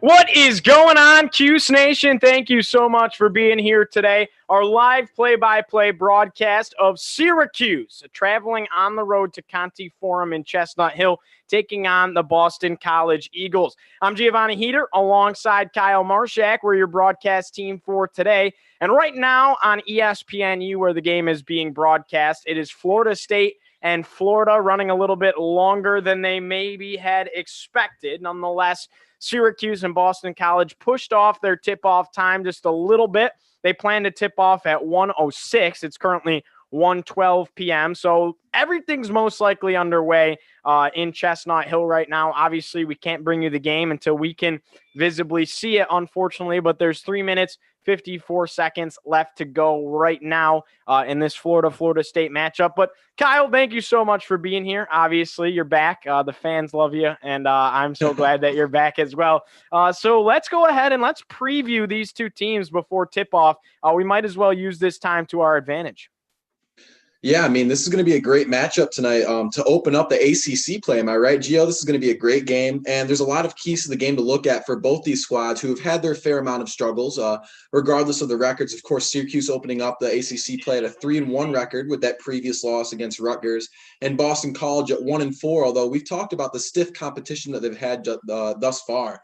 What is going on, Cuse Nation? Thank you so much for being here today. Our live play-by-play broadcast of Syracuse, traveling on the road to Conti Forum in Chestnut Hill, taking on the Boston College Eagles. I'm Giovanni Heater alongside Kyle Marchak. We're your broadcast team for today. And right now on ESPNU, where the game is being broadcast, it is Florida State and Florida running a little bit longer than they maybe had expected. Nonetheless, Syracuse and Boston College pushed off their tip-off time just a little bit. They plan to tip off at 1:06. It's currently 1:12 p.m., so everything's most likely underway in Chestnut Hill right now. Obviously, we can't bring you the game until we can visibly see it, unfortunately, but there's 3 minutes, 54 seconds left to go right now in this Florida State matchup. But Kyle, thank you so much for being here. Obviously, you're back. The fans love you, and I'm so glad that you're back as well. So let's go ahead and let's preview these two teams before tip-off. We might as well use this time to our advantage. Yeah, I mean, this is going to be a great matchup tonight to open up the ACC play. Am I right, Gio? This is going to be a great game, and there's a lot of keys to the game to look at for both these squads who have had their fair amount of struggles, regardless of the records. Of course, Syracuse opening up the ACC play at a 3-1 record with that previous loss against Rutgers, and Boston College at 1-4, although we've talked about the stiff competition that they've had thus far.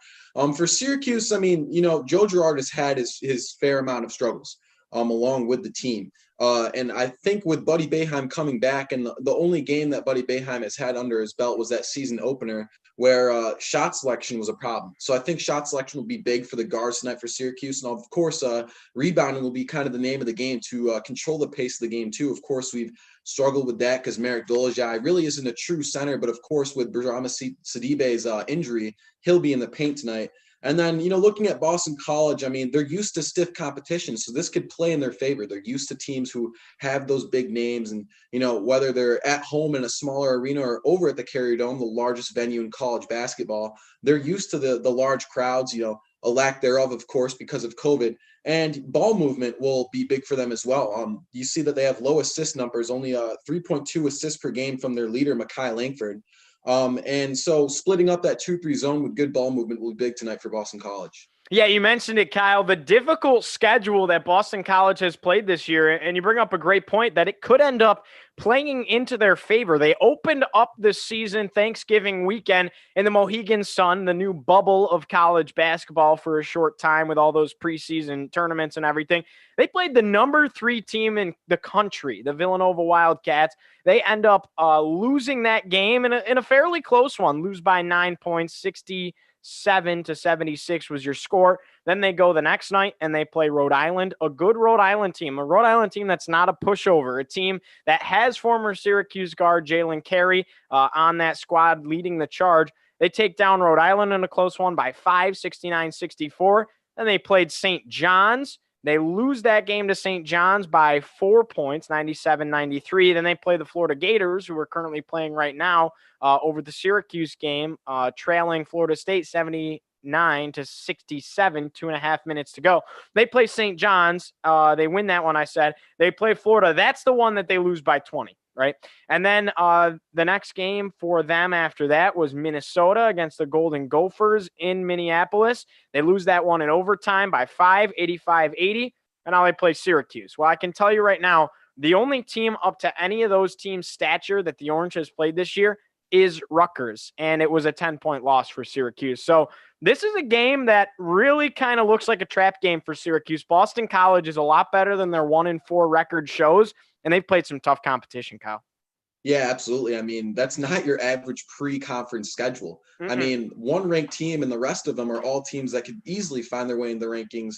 For Syracuse, I mean, you know, Joe Girard has had his fair amount of struggles along with the team. And I think with Buddy Boeheim coming back, and the only game that Buddy Boeheim has had under his belt was that season opener where shot selection was a problem. So I think shot selection will be big for the guards tonight for Syracuse. And of course, rebounding will be kind of the name of the game to control the pace of the game too. Of course, we've struggled with that because Merrick Dolezaj really isn't a true center. But of course, with Brahma Sidibe's injury, he'll be in the paint tonight. And then, you know, looking at Boston College, I mean, they're used to stiff competition, so this could play in their favor. They're used to teams who have those big names, and, you know, whether they're at home in a smaller arena or over at the Carrier Dome, the largest venue in college basketball, they're used to the large crowds, you know, a lack thereof, of course, because of COVID. And ball movement will be big for them as well. You see that they have low assist numbers, only 3.2 assists per game from their leader, Mekhi Langford. And so splitting up that 2-3 zone with good ball movement will be big tonight for Boston College. Yeah, you mentioned it, Kyle, the difficult schedule that Boston College has played this year, and you bring up a great point that it could end up playing into their favor. They opened up the season Thanksgiving weekend in the Mohegan Sun, the new bubble of college basketball, for a short time with all those preseason tournaments and everything. They played the number 3 team in the country, the Villanova Wildcats. They end up losing that game in a fairly close one, lose by 9 points, 67-76 was your score. Then they go the next night and they play Rhode Island, a good Rhode Island team, that's not a pushover, a team that has former Syracuse guard Jalen Carey on that squad leading the charge. They take down Rhode Island in a close one by 5, 69-64. Then they played St. John's. They lose that game to St. John's by 4 points, 97-93. Then they play the Florida Gators, who are currently playing right now over the Syracuse game, trailing Florida State 79-67, 2.5 minutes to go. They play St. John's. They win that one, I said. They play Florida. That's the one that they lose by 20. Right. And then the next game for them after that was Minnesota against the Golden Gophers in Minneapolis. They lose that one in overtime by 5, 85-80. And now they play Syracuse. Well, I can tell you right now, the only team up to any of those teams' stature that the Orange has played this year is Rutgers. And it was a 10-point loss for Syracuse. So this is a game that really kind of looks like a trap game for Syracuse. Boston College is a lot better than their 1-4 record shows. And they've played some tough competition, Kyle. Yeah, absolutely. I mean, that's not your average pre-conference schedule. I Mm-mm. mean, one ranked team and the rest of them are all teams that could easily find their way in the rankings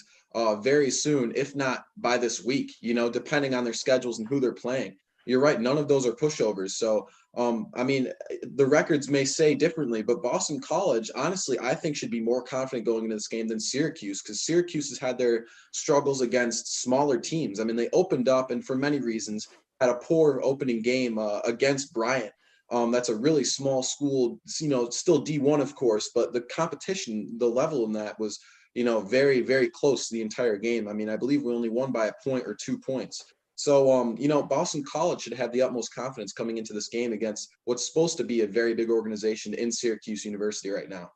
very soon, if not by this week, depending on their schedules and who they're playing. You're right. None of those are pushovers. So, I mean, the records may say differently, but Boston College, honestly, I think should be more confident going into this game than Syracuse, because Syracuse has had their struggles against smaller teams. I mean, they opened up, and for many reasons, had a poor opening game against Bryant. That's a really small school, still D1, of course, but the competition, the level in that was, very, very close the entire game. I mean, I believe we only won by a point or 2 points. So, Boston College should have the utmost confidence coming into this game against what's supposed to be a very big organization in Syracuse University right now.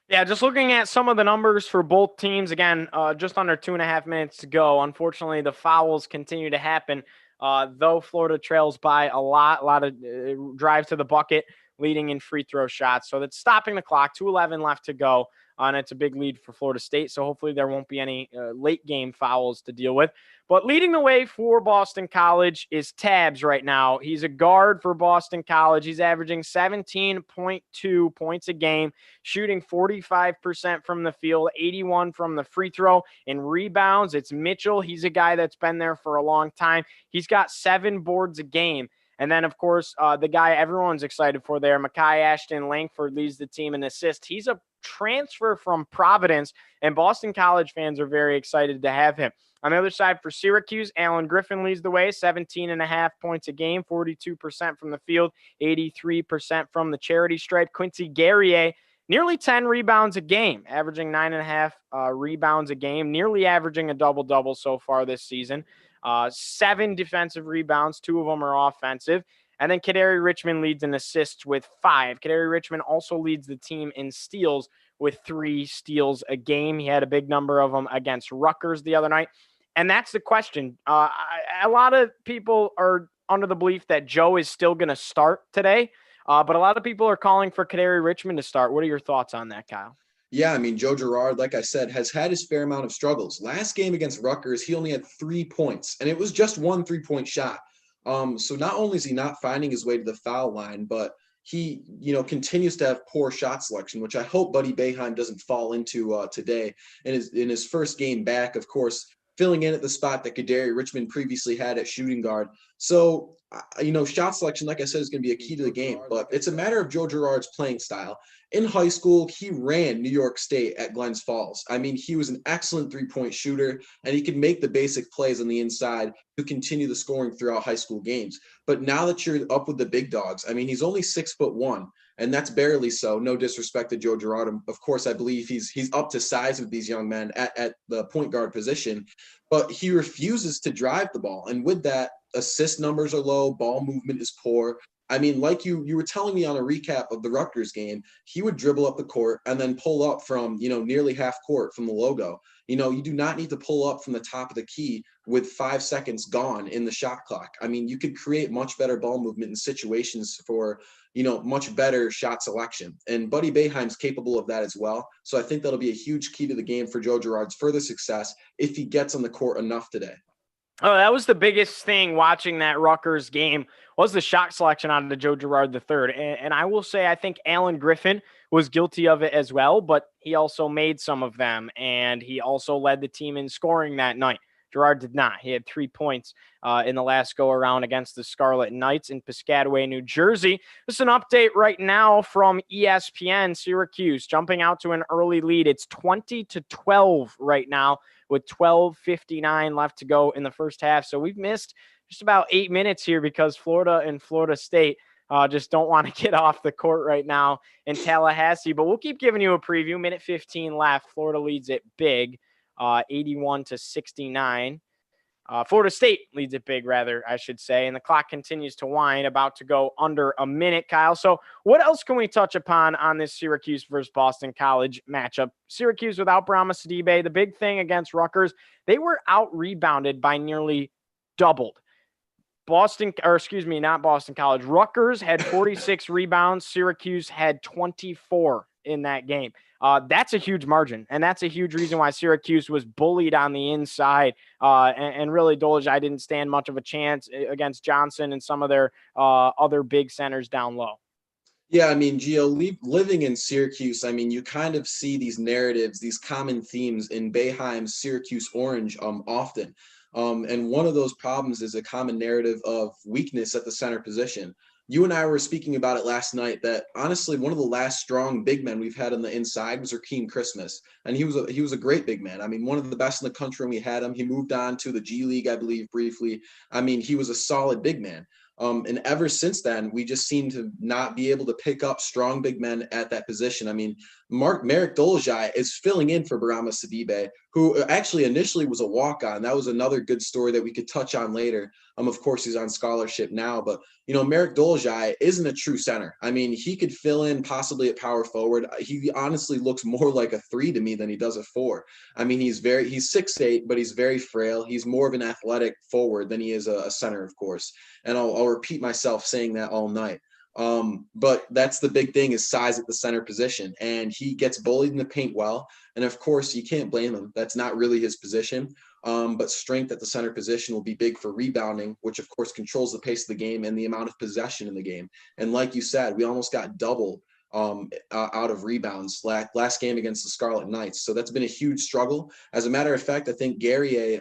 Yeah, just looking at some of the numbers for both teams, again, just under 2.5 minutes to go. Unfortunately, the fouls continue to happen, though Florida trails by a lot of drives to the bucket, leading in free throw shots. So that's stopping the clock, 2:11 left to go, and it's a big lead for Florida State. So hopefully there won't be any late game fouls to deal with. But leading the way for Boston College is Tabs right now. He's a guard for Boston College. He's averaging 17.2 points a game, shooting 45% from the field, 81 from the free throw. In rebounds, it's Mitchell. He's a guy that's been there for a long time. He's got 7 boards a game. And then, of course, the guy everyone's excited for there, Mekhi Ashton Langford, leads the team in assists. He's a transfer from Providence, and Boston College fans are very excited to have him. On the other side for Syracuse, Alan Griffin leads the way, 17.5 points a game, 42% from the field, 83% from the charity stripe. Quincy Guerrier, nearly 10 rebounds a game, averaging 9.5 rebounds a game, nearly averaging a double-double so far this season. 7 defensive rebounds, 2 of them are offensive. And then Kadary Richmond leads in assists with 5. Kadary Richmond also leads the team in steals with 3 steals a game. He had a big number of them against Rutgers the other night. And that's the question. A lot of people are under the belief that Joe is still going to start today, but a lot of people are calling for Kadary Richmond to start. What are your thoughts on that, Kyle? Yeah, I mean, Joe Girard, like I said, has had his fair amount of struggles. Last game against Rutgers, he only had 3 points, and it was just 1 3-point shot. So not only is he not finding his way to the foul line, but he, continues to have poor shot selection, which I hope Buddy Boeheim doesn't fall into today. In his first game back, of course, filling in at the spot that Kadary Richmond previously had at shooting guard. So, shot selection, like I said, is going to be a key to the game, but it's a matter of Joe Girard's playing style. In high school, he ran New York State at Glens Falls. I mean, he was an excellent 3-point shooter, and he could make the basic plays on the inside to continue the scoring throughout high school games. But now that you're up with the big dogs, I mean, he's only 6'1", and that's barely so. No disrespect to Joe Girard. Of course, I believe he's up to size with these young men at the point guard position, but he refuses to drive the ball. And with that, assist numbers are low, ball movement is poor. I mean, like you were telling me on a recap of the Rutgers game, he would dribble up the court and then pull up from, nearly half court from the logo. You do not need to pull up from the top of the key with 5 seconds gone in the shot clock. I mean, you could create much better ball movement in situations for, much better shot selection. And Buddy Boeheim's capable of that as well. So I think that'll be a huge key to the game for Joe Girard's further success if he gets on the court enough today. Oh, that was the biggest thing watching that Rutgers game was the shot selection out of Joe Girard III. And I will say, I think Alan Griffin was guilty of it as well, but he also made some of them, and he also led the team in scoring that night. Girard did not. He had 3 points in the last go-around against the Scarlet Knights in Piscataway, New Jersey. This is an update right now from ESPN. Syracuse jumping out to an early lead. It's 20-12 right now, with 12:59 left to go in the first half. So we've missed just about 8 minutes here because Florida and Florida State just don't want to get off the court right now in Tallahassee. But we'll keep giving you a preview. Minute 15 left. Florida leads it big, 81-69. Florida State leads it big, rather, I should say. And the clock continues to wind, about to go under a minute, Kyle. So what else can we touch upon on this Syracuse versus Boston College matchup? Syracuse without Brahma Sidibe. The big thing against Rutgers, they were out-rebounded by nearly doubled. Not Boston College. Rutgers had 46 rebounds. Syracuse had 24 in that game. That's a huge margin, and that's a huge reason why Syracuse was bullied on the inside. And really, Dolezaj didn't stand much of a chance against Johnson and some of their other big centers down low. Yeah, I mean, Gio, living in Syracuse, I mean, you kind of see these narratives, these common themes in Boeheim's Syracuse Orange often. And one of those problems is a common narrative of weakness at the center position. You and I were speaking about it last night that honestly, one of the last strong big men we've had on the inside was Rakeem Christmas. And he was a great big man. I mean, one of the best in the country when we had him. He moved on to the G League, I believe, briefly. I mean, he was a solid big man. And ever since then, we just seem to not be able to pick up strong big men at that position. I mean, Marek Dolezaj is filling in for Barama Sidibe, who actually initially was a walk-on. That was another good story that we could touch on later. Of course, he's on scholarship now, but Marek Dolezaj isn't a true center. I mean, he could fill in possibly at power forward. He honestly looks more like a 3 to me than he does a 4. I mean, he's 6'8", but he's very frail. He's more of an athletic forward than he is a center, of course. And I'll repeat myself saying that all night. But that's the big thing is size at the center position. And he gets bullied in the paint well. And of course, you can't blame him. That's not really his position. But strength at the center position will be big for rebounding, which of course controls the pace of the game and the amount of possession in the game. And like you said, we almost got doubled out of rebounds last game against the Scarlet Knights. So that's been a huge struggle. As a matter of fact, I think Guerrier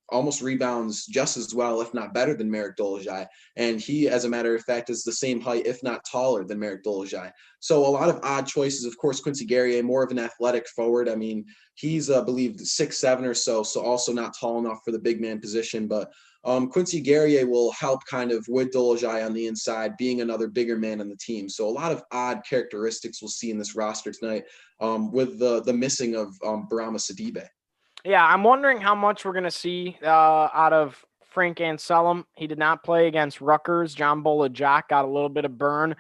almost rebounds just as well, if not better than Marek Dolezaj. And he, as a matter of fact, is the same height, if not taller than Marek Dolezaj. So a lot of odd choices. Of course, Quincy Guerrier, more of an athletic forward. I mean, he's, I believe, 6'7" or so also not tall enough for the big man position. But Quincy Guerrier will help kind of with Dolezaj on the inside, being another bigger man on the team. So a lot of odd characteristics we'll see in this roster tonight with the missing of Barama Sidibe. Yeah, I'm wondering how much we're going to see out of Frank Anselm. He did not play against Rutgers. John Bolajak got a little bit of burn.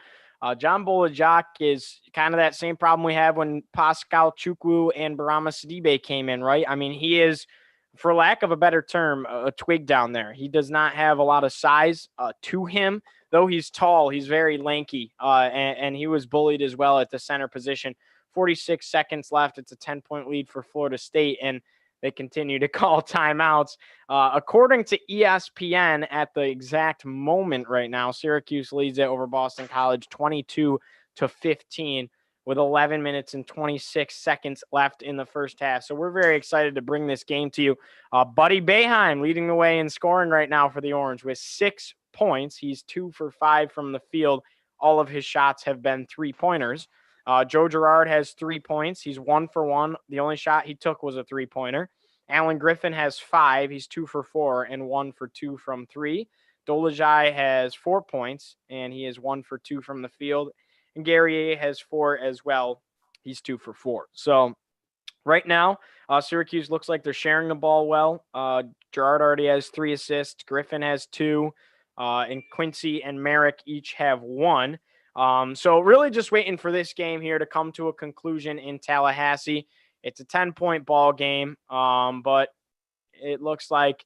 John Bolajak is kind of that same problem we have when Pascal Chukwu and Barama Sidibe came in, right? I mean, he is, for lack of a better term, a twig down there. He does not have a lot of size to him. Though he's tall, he's very lanky, and he was bullied as well at the center position. 46 seconds left. It's a 10-point lead for Florida State, and they continue to call timeouts. According to ESPN, at the exact moment right now, Syracuse leads it over Boston College 22-15 with 11 minutes and 26 seconds left in the first half. So we're very excited to bring this game to you. Buddy Boeheim leading the way in scoring right now for the Orange with 6 points. He's 2 for 5 from the field. All of his shots have been 3-pointers. Joe Girard has 3 points. He's 1 for 1. The only shot he took was a 3-pointer. Alan Griffin has 5. He's 2 for 4 and 1 for 2 from 3. Dolezaj has 4 points, and he is 1 for 2 from the field. And Guerrier has 4 as well. He's 2 for 4. So right now, Syracuse looks like they're sharing the ball well. Girard already has 3 assists. Griffin has 2. And Quincy and Merrick each have 1. So really just waiting for this game here to come to a conclusion in Tallahassee. It's a 10-point ball game, but it looks like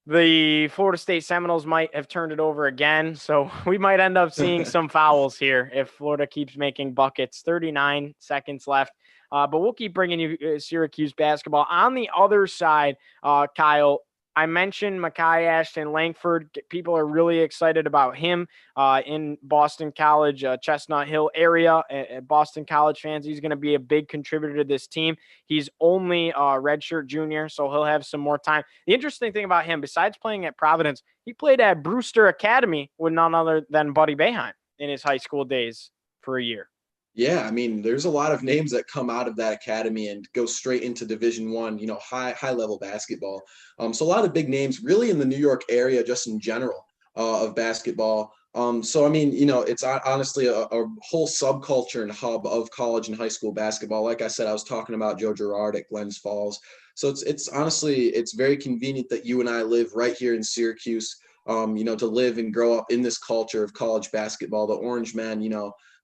the Florida State Seminoles might have turned it over again. So we might end up seeing some fouls here if Florida keeps making buckets. 39 seconds left. But we'll keep bringing you Syracuse basketball. On the other side, Kyle, I mentioned Mekhi Ashton Langford. People are really excited about him in Boston College, Chestnut Hill area. Boston College fans, he's going to be a big contributor to this team. He's only a redshirt junior, so he'll have some more time. The interesting thing about him, besides playing at Providence, he played at Brewster Academy with none other than Buddy Boeheim in his high school days for a year. Yeah, I mean, there's a lot of names that come out of that academy and go straight into Division I, high level basketball. So a lot of big names really in the New York area, just in general, of basketball. So, I mean, it's honestly a whole subculture and hub of college and high school basketball. Like I said, I was talking about Joe Girard at Glens Falls. So it's honestly, it's very convenient that you and I live right here in Syracuse, to live and grow up in this culture of college basketball. The Orange Men,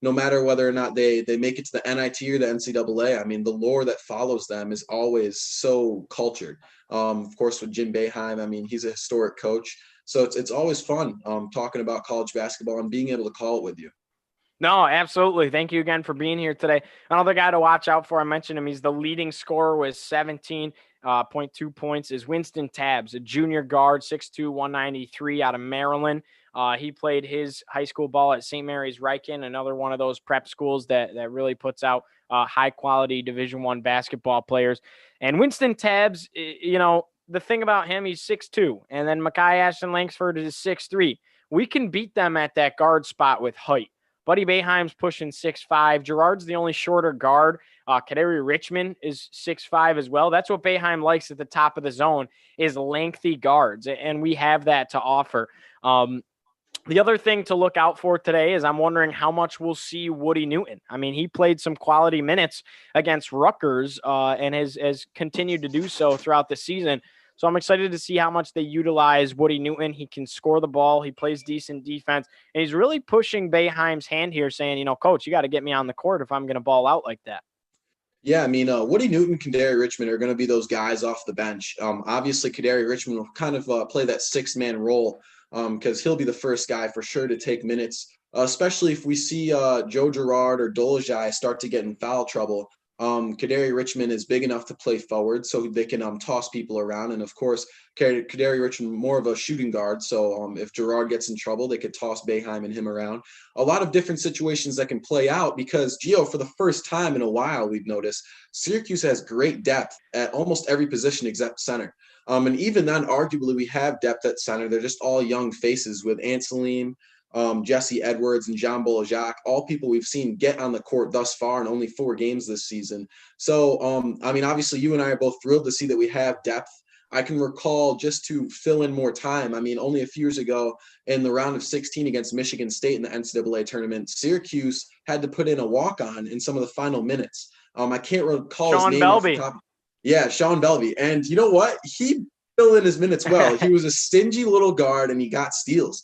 no matter whether or not they make it to the NIT or the NCAA, I mean, the lore that follows them is always so cultured. Of course, with Jim Boeheim, I mean, he's a historic coach. So it's always fun talking about college basketball and being able to call it with you. No, absolutely. Thank you again for being here today. Another guy to watch out for, I mentioned him. He's the leading scorer with 17.2 points, is Winston Tabbs, a junior guard, 6'2", 193 out of Maryland. He played his high school ball at St. Mary's Riken, another one of those prep schools that really puts out high-quality Division I basketball players. And Winston Tabbs, the thing about him, he's 6'2", and then Mekhi Ashton Langsford is 6'3". We can beat them at that guard spot with height. Buddy Boeheim's pushing 6'5". Gerard's the only shorter guard. Kadari Richmond is 6'5" as well. That's what Boeheim likes at the top of the zone is lengthy guards, and we have that to offer. The other thing to look out for today is I'm wondering how much we'll see Woody Newton. I mean, he played some quality minutes against Rutgers and has continued to do so throughout the season. So I'm excited to see how much they utilize Woody Newton. He can score the ball. He plays decent defense. And he's really pushing Boeheim's hand here saying, Coach, you got to get me on the court if I'm going to ball out like that. Yeah, I mean, Woody Newton, Kadari Richmond are going to be those guys off the bench. Obviously, Kadari Richmond will kind of play that six-man role because he'll be the first guy for sure to take minutes, especially if we see Joe Girard or Dolajai start to get in foul trouble. Kadari Richmond is big enough to play forward, so they can toss people around. And, of course, Kadari Richmond more of a shooting guard, so if Girard gets in trouble, they could toss Boeheim and him around. A lot of different situations that can play out because, Gio, for the first time in a while, we've noticed Syracuse has great depth at almost every position except center. And even then, arguably, we have depth at center. They're just all young faces with Anselim, Jesse Edwards, and John Bolajak, all people we've seen get on the court thus far in only 4 games this season. So, I mean, obviously, you and I are both thrilled to see that we have depth. I can recall, just to fill in more time, I mean, only a few years ago in the round of 16 against Michigan State in the NCAA tournament, Syracuse had to put in a walk-on in some of the final minutes. I can't recall his name off the top. Yeah, Sean Belvey. And you know what? He filled in his minutes well. He was a stingy little guard, and he got steals.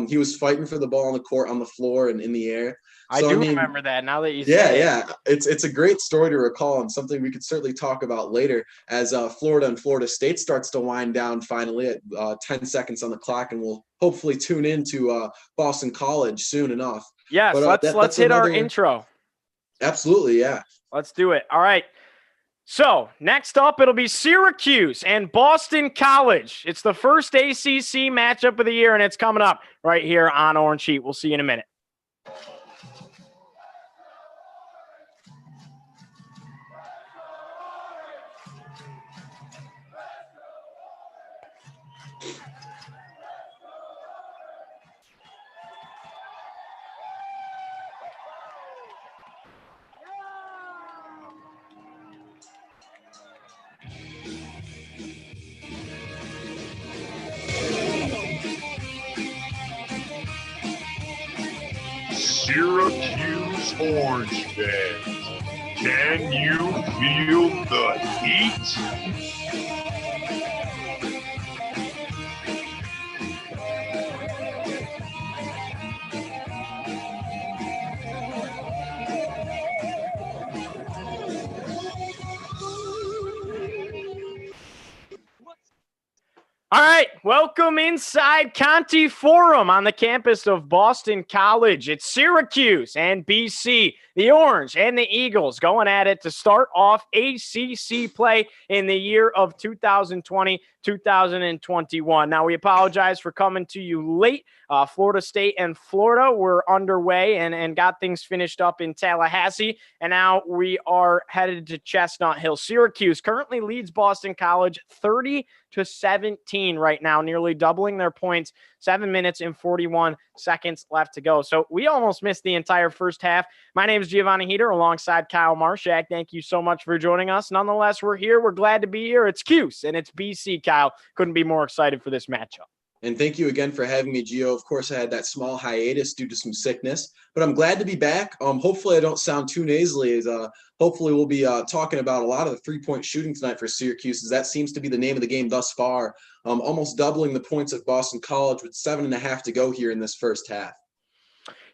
He was fighting for the ball on the court, on the floor, and in the air. So, I do remember that now that you say it. Yeah. It's a great story to recall and something we could certainly talk about later as Florida and Florida State starts to wind down finally at 10 seconds on the clock, and we'll hopefully tune into Boston College soon enough. Yes, but, let's hit our intro. Absolutely, yeah. Let's do it. All right. So, next up, it'll be Syracuse and Boston College. It's the first ACC matchup of the year, and it's coming up right here on Orange Heat. We'll see you in a minute. Syracuse Orange fans, can you feel the heat? All right, welcome inside Conti Forum on the campus of Boston College. It's Syracuse and BC, the Orange and the Eagles going at it to start off ACC play in the year of 2020-2021. Now, we apologize for coming to you late. Florida State and Florida were underway and got things finished up in Tallahassee, and now we are headed to Chestnut Hill. Syracuse currently leads Boston College 30-17 right now, nearly doubling their points. 7 minutes and 41 seconds left to go. So we almost missed the entire first half. My name is Giovanni Heater alongside Kyle Marchak. Thank you so much for joining us. Nonetheless, we're here. We're glad to be here. It's Cuse and it's BC, Kyle. Couldn't be more excited for this matchup. And thank you again for having me, Gio. Of course, I had that small hiatus due to some sickness, but I'm glad to be back. Hopefully I don't sound too nasally. Hopefully we'll be talking about a lot of the three-point shooting tonight for Syracuse, as that seems to be the name of the game thus far, almost doubling the points of Boston College with 7.5 to go here in this first half.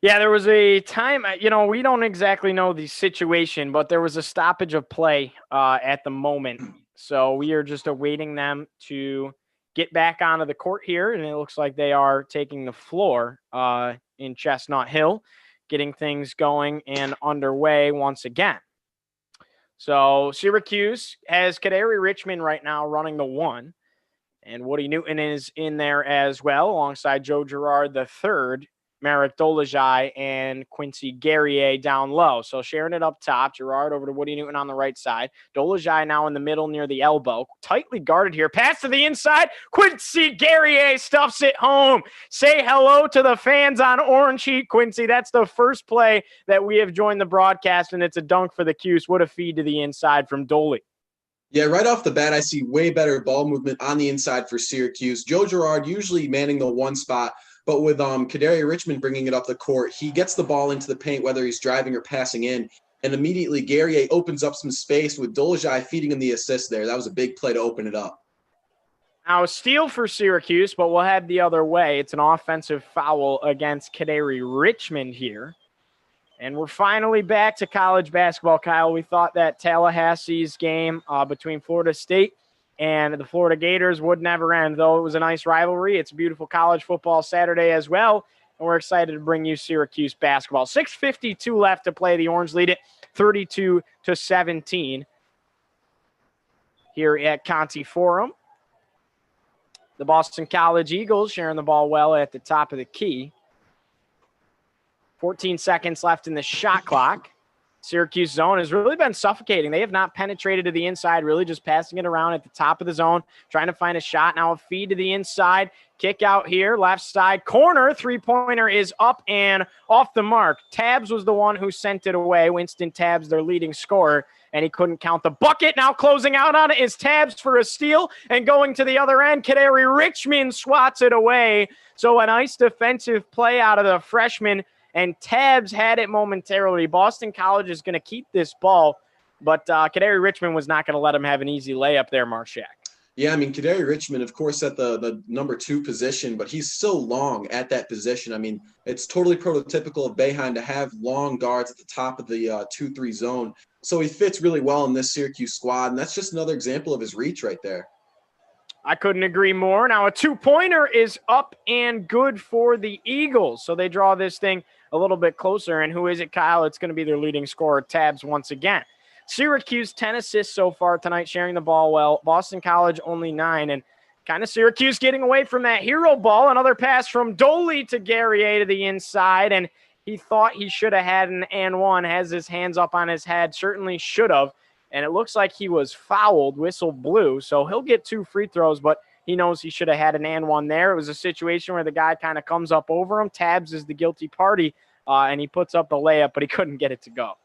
Yeah, there was a time, we don't exactly know the situation, but there was a stoppage of play at the moment. So we are just awaiting them to get back onto the court here, and it looks like they are taking the floor in Chestnut Hill. getting things going and underway once again. So Syracuse has Kadari Richmond right now running the 1. And Woody Newton is in there as well, alongside Joe Girard III, Merrick Dolezaj, and Quincy Guerrier down low. So sharing it up top, Girard over to Woody Newton on the right side. Dolezaj now in the middle near the elbow. Tightly guarded here. Pass to the inside. Quincy Guerrier stuffs it home. Say hello to the fans on Orange Heat, Quincy. That's the first play that we have joined the broadcast, and it's a dunk for the Cuse. What a feed to the inside from Doley. Yeah, right off the bat, I see way better ball movement on the inside for Syracuse. Joe Girard usually manning the 1 spot, but with Kadari Richmond bringing it up the court, he gets the ball into the paint, whether he's driving or passing in, and immediately Guerrier opens up some space with Dolezaj feeding him the assist there. That was a big play to open it up. Now a steal for Syracuse, but we'll head the other way. It's an offensive foul against Kadari Richmond here. And we're finally back to college basketball, Kyle. We thought that Tallahassee's game between Florida State and the Florida Gators would never end, though it was a nice rivalry. It's a beautiful college football Saturday as well, and we're excited to bring you Syracuse basketball. 6:52 left to play. The Orange lead it 32-17 here at Conti Forum. The Boston College Eagles sharing the ball well at the top of the key. 14 seconds left in the shot clock. Syracuse zone has really been suffocating. They have not penetrated to the inside, really just passing it around at the top of the zone, trying to find a shot. Now a feed to the inside. Kick out here, left side corner. Three-pointer is up and off the mark. Tabbs was the one who sent it away. Winston Tabbs, their leading scorer, and he couldn't count the bucket. Now closing out on it is Tabbs for a steal, and going to the other end, Kadari Richmond swats it away. So a nice defensive play out of the freshman, and Tabbs had it momentarily. Boston College is going to keep this ball, but Kadari Richmond was not going to let him have an easy layup there, Marchak. Yeah, I mean, Kadari Richmond, of course, at the number 2 position, but he's so long at that position. I mean, it's totally prototypical of Boeheim to have long guards at the top of the 2-3 zone. So he fits really well in this Syracuse squad, and that's just another example of his reach right there. I couldn't agree more. Now a 2-pointer is up and good for the Eagles. So they draw this thing a little bit closer. And who is it, Kyle? It's going to be their leading scorer, Tabbs, once again. Syracuse, 10 assists so far tonight, sharing the ball well. Boston College, only 9. And kind of Syracuse getting away from that hero ball. Another pass from Doley to Guerrier to the inside. And he thought he should have had an and one. Has his hands up on his head. Certainly should have. And it looks like he was fouled, whistle blew. So he'll get 2 free throws, but he knows he should have had an and one there. It was a situation where the guy kind of comes up over him. Tabbs is the guilty party, and he puts up the layup, but he couldn't get it to go.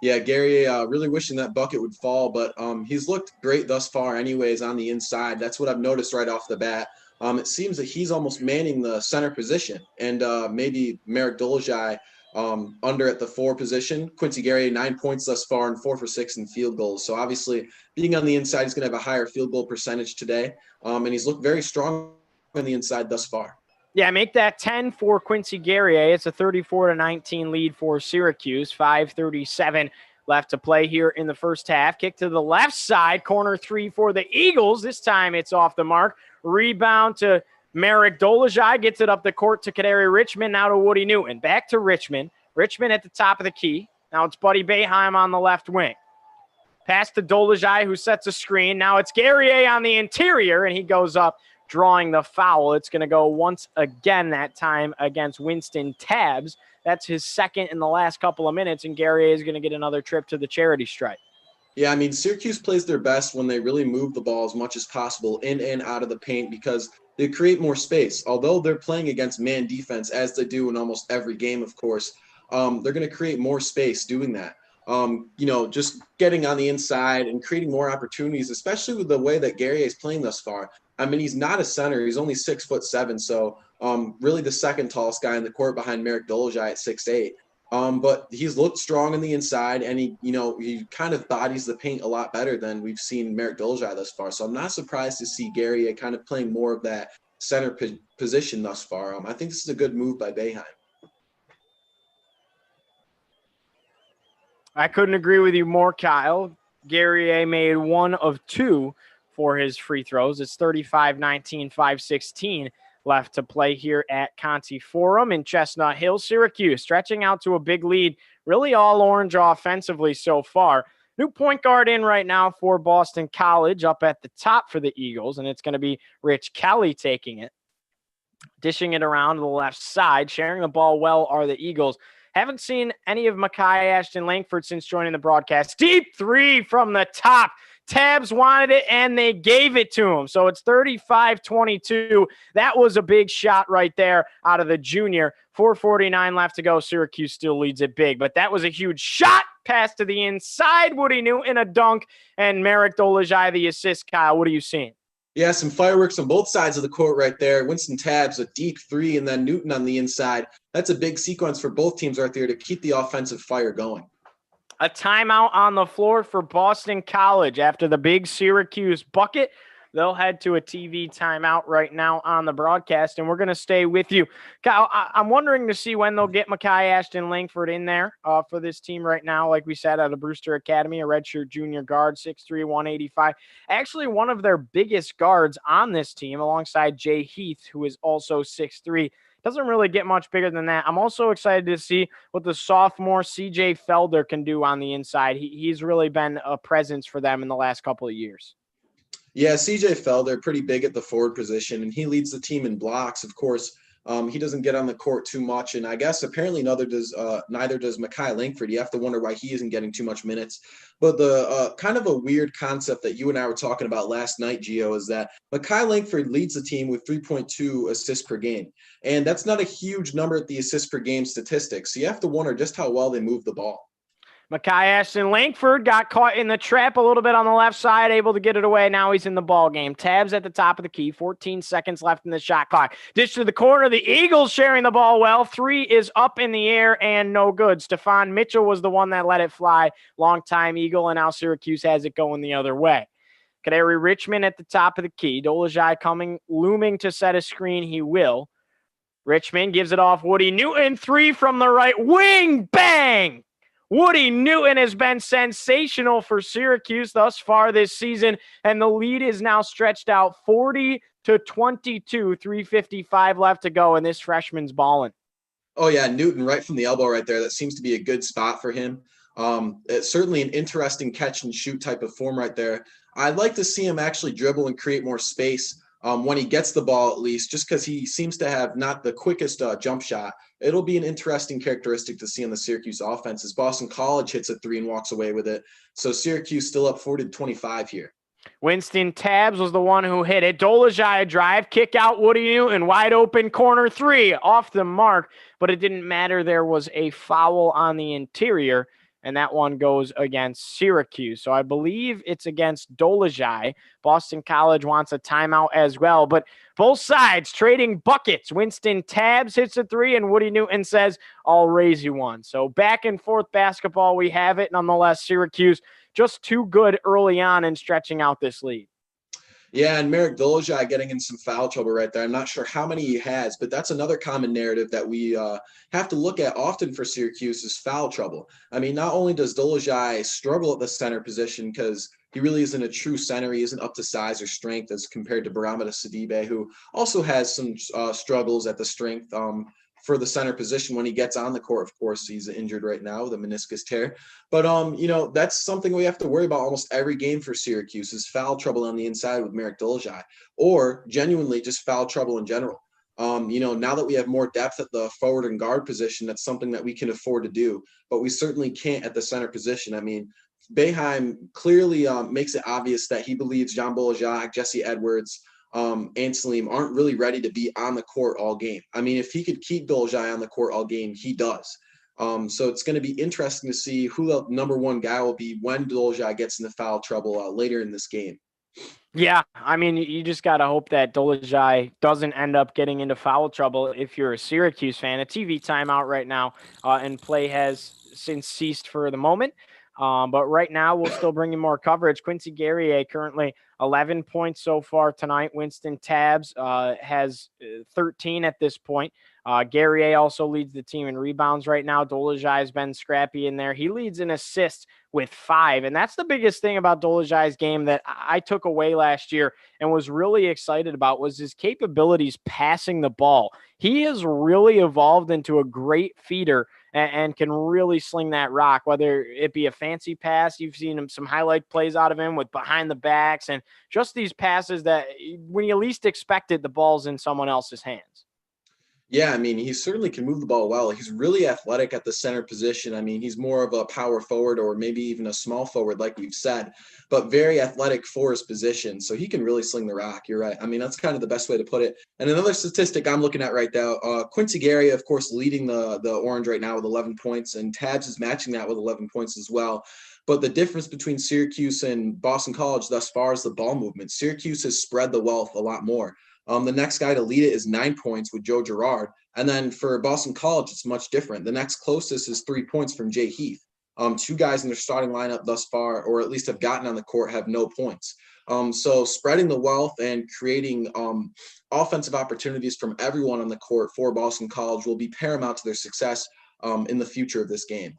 Yeah, Gary, really wishing that bucket would fall, but he's looked great thus far anyways on the inside. That's what I've noticed right off the bat. It seems that he's almost manning the center position, and maybe Merrick Dolezaj under at the 4 position. Quincy Guerrier, 9 points thus far and 4 for 6 in field goals. So obviously being on the inside, he's going to have a higher field goal percentage today. And he's looked very strong on the inside thus far. Yeah, make that 10 for Quincy Guerrier. It's a 34-19 lead for Syracuse. 5:37 left to play here in the first half. Kick to the left side, corner 3 for the Eagles. This time it's off the mark. Rebound to Merrick Dolezaj, gets it up the court to Kadari Richmond, now to Woody Newton. Back to Richmond. Richmond at the top of the key. Now it's Buddy Boeheim on the left wing. Pass to Dolezaj, who sets a screen. Now it's Guerrier on the interior, and he goes up, drawing the foul. It's going to go once again, that time against Winston Tabbs. That's his second in the last couple of minutes, and Guerrier is going to get another trip to the charity stripe. Yeah, I mean, Syracuse plays their best when they really move the ball as much as possible in and out of the paint because they create more space. Although they're playing against man defense, as they do in almost every game, of course, they're going to create more space doing that. Just getting on the inside and creating more opportunities, especially with the way that Guerrier is playing thus far. I mean, he's not a center. He's only 6'7", so really the second tallest guy in the court behind Merrick Dolezaj at 6'8". But he's looked strong on the inside, and he kind of bodies the paint a lot better than we've seen Merrick Dolezaj thus far. So I'm not surprised to see Guerrier kind of playing more of that center position thus far. I think this is a good move by Boeheim. I couldn't agree with you more, Kyle. Guerrier made 1 of 2 for his free throws. It's 35-19, 5:16 left to play here at Conti Forum in Chestnut Hill. Syracuse stretching out to a big lead, really all orange offensively so far. New point guard in right now for Boston College up at the top for the Eagles, and it's going to be Rich Kelly taking it. Dishing it around to the left side, sharing the ball well are the Eagles. Haven't seen any of Mekhi Ashton Langford since joining the broadcast. Deep three from the top. Tabs wanted it, and they gave it to him. So it's 35-22. That was a big shot right there out of the junior. 4:49 left to go. Syracuse still leads it big, but that was a huge shot. Pass to the inside. Woody Newton, a dunk, and Merrick Dolezaj, the assist. Kyle, what are you seeing? Yeah, some fireworks on both sides of the court right there. Winston Tabs, a deep three, and then Newton on the inside. That's a big sequence for both teams right there to keep the offensive fire going. A timeout on the floor for Boston College after the big Syracuse bucket. They'll head to a TV timeout right now on the broadcast, and we're going to stay with you. Kyle, I'm wondering to see when they'll get Mekhi Ashton Langford in there for this team right now. Like we said, out of Brewster Academy, a redshirt junior guard, 6'3", 185. Actually, one of their biggest guards on this team alongside Jay Heath, who is also 6'3". Doesn't really get much bigger than that. I'm also excited to see what the sophomore CJ Felder can do on the inside. He's really been a presence for them in the last couple of years. Yeah, CJ Felder, pretty big at the forward position, and he leads the team in blocks. Of course, he doesn't get on the court too much, and I guess apparently neither does Mekhi Langford. You have to wonder why he isn't getting too much minutes. But the kind of a weird concept that you and I were talking about last night, Gio, is that Mekhi Langford leads the team with 3.2 assists per game, and that's not a huge number at the assists per game statistics. So you have to wonder just how well they move the ball. Mekhi Ashton Langford got caught in the trap a little bit on the left side, able to get it away. Now he's in the ball game. Tabs at the top of the key. 14 seconds left in the shot clock. Dish to the corner. The Eagles sharing the ball well. Three is up in the air and no good. Stephon Mitchell was the one that let it fly. Longtime Eagle, and now Syracuse has it going the other way. Kadari Richmond at the top of the key. Dolezaj looming to set a screen. He will. Richmond gives it off. Woody Newton, three from the right wing. Bang! Woody Newton has been sensational for Syracuse thus far this season, and the lead is now stretched out 40-22, 3:55 left to go, and this freshman's balling. Oh, yeah, Newton right from the elbow right there. That seems to be a good spot for him. It's certainly an interesting catch-and-shoot type of form right there. I'd like to see him actually dribble and create more space when he gets the ball, at least, just because he seems to have not the quickest jump shot. It'll be an interesting characteristic to see on the Syracuse offense as Boston College hits a three and walks away with it. So Syracuse still up 40-25 here. Winston Tabs was the one who hit it. Dolezaj drive, kick out Woody Newton, wide open corner three, off the mark, but it didn't matter. There was a foul on the interior, and that one goes against Syracuse. So I believe it's against Dolezaj. Boston College wants a timeout as well, but both sides trading buckets. Winston Tabs hits a three, and Woody Newton says, I'll raise you one. So back and forth basketball, we have it. Nonetheless, Syracuse just too good early on in stretching out this lead. Yeah, and Merrick Dolezaj getting in some foul trouble right there. I'm not sure how many he has, but that's another common narrative that we have to look at often for Syracuse is foul trouble. I mean, not only does Dolezaj struggle at the center position because he really isn't a true center. He isn't up to size or strength as compared to Baramata Sidibe, who also has some struggles at the strength for the center position when he gets on the court. Of course, he's injured right now with a meniscus tear. But, that's something we have to worry about almost every game for Syracuse is foul trouble on the inside with Merrick Dolezaj, or genuinely just foul trouble in general. Now that we have more depth at the forward and guard position, that's something that we can afford to do, but we certainly can't at the center position. I mean, Boeheim clearly makes it obvious that he believes Jean Dolezaj, Jesse Edwards, and Salim aren't really ready to be on the court all game. I mean, if he could keep Dolezaj on the court all game, he does. So it's going to be interesting to see who the number one guy will be when Dolezaj gets into foul trouble later in this game. Yeah, I mean, you just got to hope that Dolezaj doesn't end up getting into foul trouble if you're a Syracuse fan. A TV timeout right now, and play has since ceased for the moment. But right now, we'll still bring you more coverage. Quincy Guerrier currently 11 points so far tonight. Winston Tabbs has 13 at this point. Guerrier also leads the team in rebounds right now. Dolezaj has been scrappy in there. He leads in assists with 5. And that's the biggest thing about Dolezaj's game that I took away last year and was really excited about was his capabilities passing the ball. He has really evolved into a great feeder and can really sling that rock, whether it be a fancy pass. You've seen him some highlight plays out of him with behind the backs and just these passes that when you least expect it, the ball's in someone else's hands. Yeah, I mean, he certainly can move the ball well. He's really athletic at the center position. I mean, he's more of a power forward or maybe even a small forward, like we've said, but very athletic for his position. So he can really sling the rock. You're right. I mean, that's kind of the best way to put it. And another statistic I'm looking at right now, Quincy Guerrier, of course, leading the Orange right now with 11 points, and Tabbs is matching that with 11 points as well. But the difference between Syracuse and Boston College thus far is the ball movement. Syracuse has spread the wealth a lot more. The next guy to lead it is 9 points with Joe Girard. And then for Boston College, it's much different. The next closest is 3 points from Jay Heath. 2 guys in their starting lineup thus far, or at least have gotten on the court, have no points. So spreading the wealth and creating offensive opportunities from everyone on the court for Boston College will be paramount to their success in the future of this game.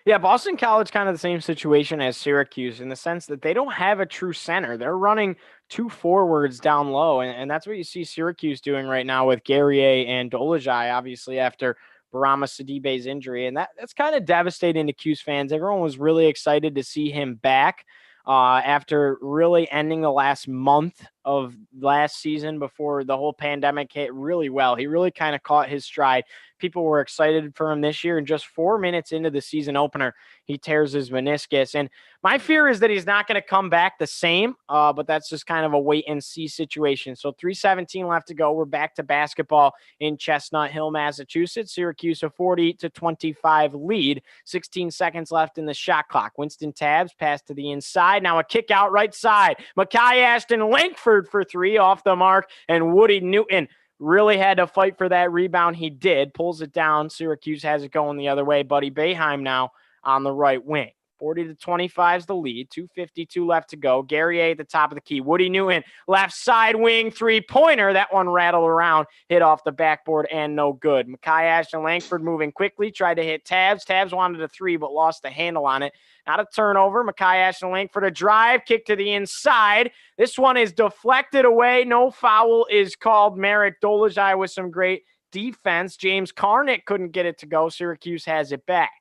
Yeah, Boston College kind of the same situation as Syracuse in the sense that they don't have a true center. They're running 2 forwards down low, and that's what you see Syracuse doing right now with Guerrier and Dolezaj, obviously after Barama Sidibe's injury, and that's kind of devastating to Cuse fans. Everyone was really excited to see him back after really ending the last month of last season before the whole pandemic hit really well. He really kind of caught his stride. People were excited for him this year, and just 4 minutes into the season opener, he tears his meniscus. And my fear is that he's not going to come back the same, but that's just kind of a wait-and-see situation. So 3:17 left to go. We're back to basketball in Chestnut Hill, Massachusetts. Syracuse a 40-25 lead. 16 seconds left in the shot clock. Winston Tabbs pass to the inside. Now a kick out right side. Makai Ashton Langford for 3 off the mark, and Woody Newton really had to fight for that rebound. He did. Pulls it down. Syracuse has it going the other way. Buddy Boeheim now on the right wing. 40-25 is the lead. 2:52 left to go. Guerrier at the top of the key. Woody Newton, left side wing three-pointer. That one rattled around, hit off the backboard, and no good. Makai Ashton Langford moving quickly, tried to hit Tabbs. Tabbs wanted a 3, but lost the handle on it. Not a turnover. Makai Ashton Langford a drive, kick to the inside. This one is deflected away. No foul is called. Merrick Dolezaj with some great defense. James Carnick couldn't get it to go. Syracuse has it back.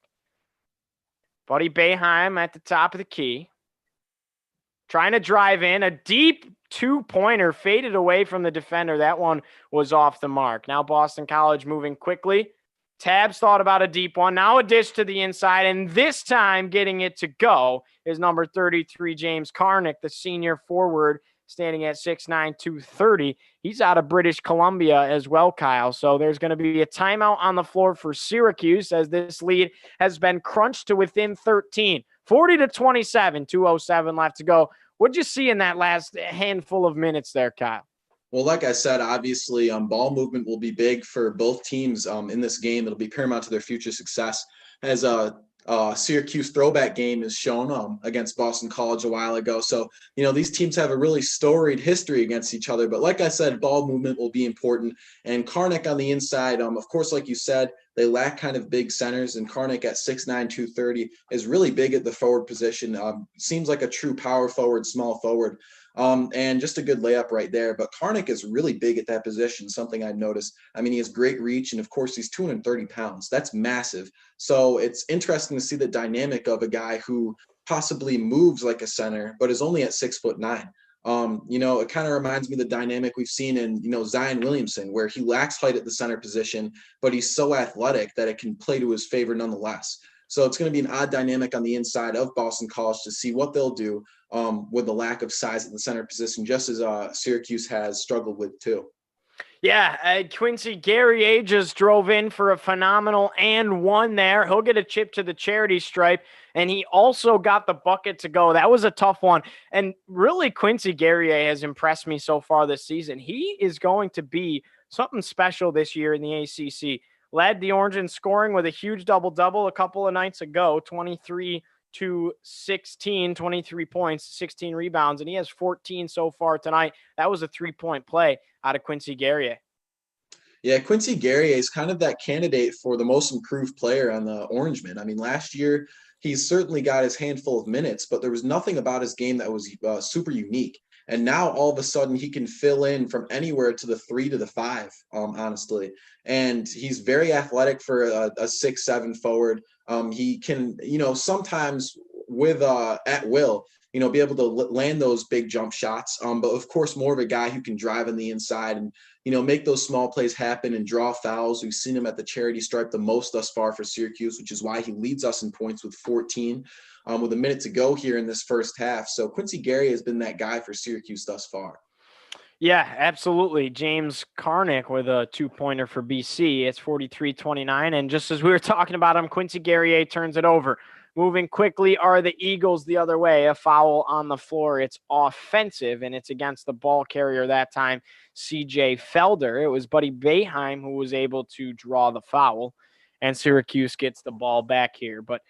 Buddy Boeheim at the top of the key. Trying to drive in. A deep 2-pointer faded away from the defender. That one was off the mark. Now Boston College moving quickly. Tabbs thought about a deep one. Now a dish to the inside. And this time getting it to go is number 33, James Carnick, the senior forward, standing at 6'9", 230. He's out of British Columbia as well, Kyle. So there's going to be a timeout on the floor for Syracuse as this lead has been crunched to within 13. 40-27, 2:07 left to go. What'd you see in that last handful of minutes there, Kyle? Well, like I said, obviously, ball movement will be big for both teams in this game. It'll be paramount to their future success. As Syracuse throwback game is shown against Boston College a while ago. So, these teams have a really storied history against each other. But like I said, ball movement will be important. And Carnick on the inside, of course, like you said, they lack kind of big centers. And Carnick at 6'9", 230 is really big at the forward position. Seems like a true power forward, small forward. And just a good layup right there. But Carnick is really big at that position, something I've noticed. I mean, he has great reach, and of course, he's 230 pounds. That's massive. So it's interesting to see the dynamic of a guy who possibly moves like a center, but is only at 6'9". It kind of reminds me of the dynamic we've seen in, Zion Williamson, where he lacks height at the center position, but he's so athletic that it can play to his favor nonetheless. So it's going to be an odd dynamic on the inside of Boston College to see what they'll do with the lack of size at the center position, just as Syracuse has struggled with too. Yeah, Quincy Guerrier just drove in for a phenomenal and one there. He'll get a chip to the charity stripe, and he also got the bucket to go. That was a tough one. And really, Quincy Guerrier has impressed me so far this season. He is going to be something special this year in the ACC. Led the Orange in scoring with a huge double-double a couple of nights ago, 23, to 16, 23 points, 16 rebounds, and he has 14 so far tonight. That was a 3-point play out of Quincy Guerrier. Yeah, Quincy Guerrier is kind of that candidate for the most improved player on the Orangemen. I mean, last year, he's certainly got his handful of minutes, but there was nothing about his game that was super unique. And now all of a sudden he can fill in from anywhere to the 3 to the 5, honestly. And he's very athletic for a 6'7" forward. He can, sometimes with at will, be able to land those big jump shots. But of course, more of a guy who can drive on the inside and, make those small plays happen and draw fouls. We've seen him at the charity stripe the most thus far for Syracuse, which is why he leads us in points with 14 with a minute to go here in this first half. So Quincy Guerrier has been that guy for Syracuse thus far. Yeah, absolutely. James Karnick with a 2-pointer for BC. It's 43-29. And just as we were talking about him, Quincy Guerrier turns it over. Moving quickly are the Eagles the other way. A foul on the floor. It's offensive, and it's against the ball carrier that time, CJ Felder. It was Buddy Boeheim who was able to draw the foul, and Syracuse gets the ball back here. But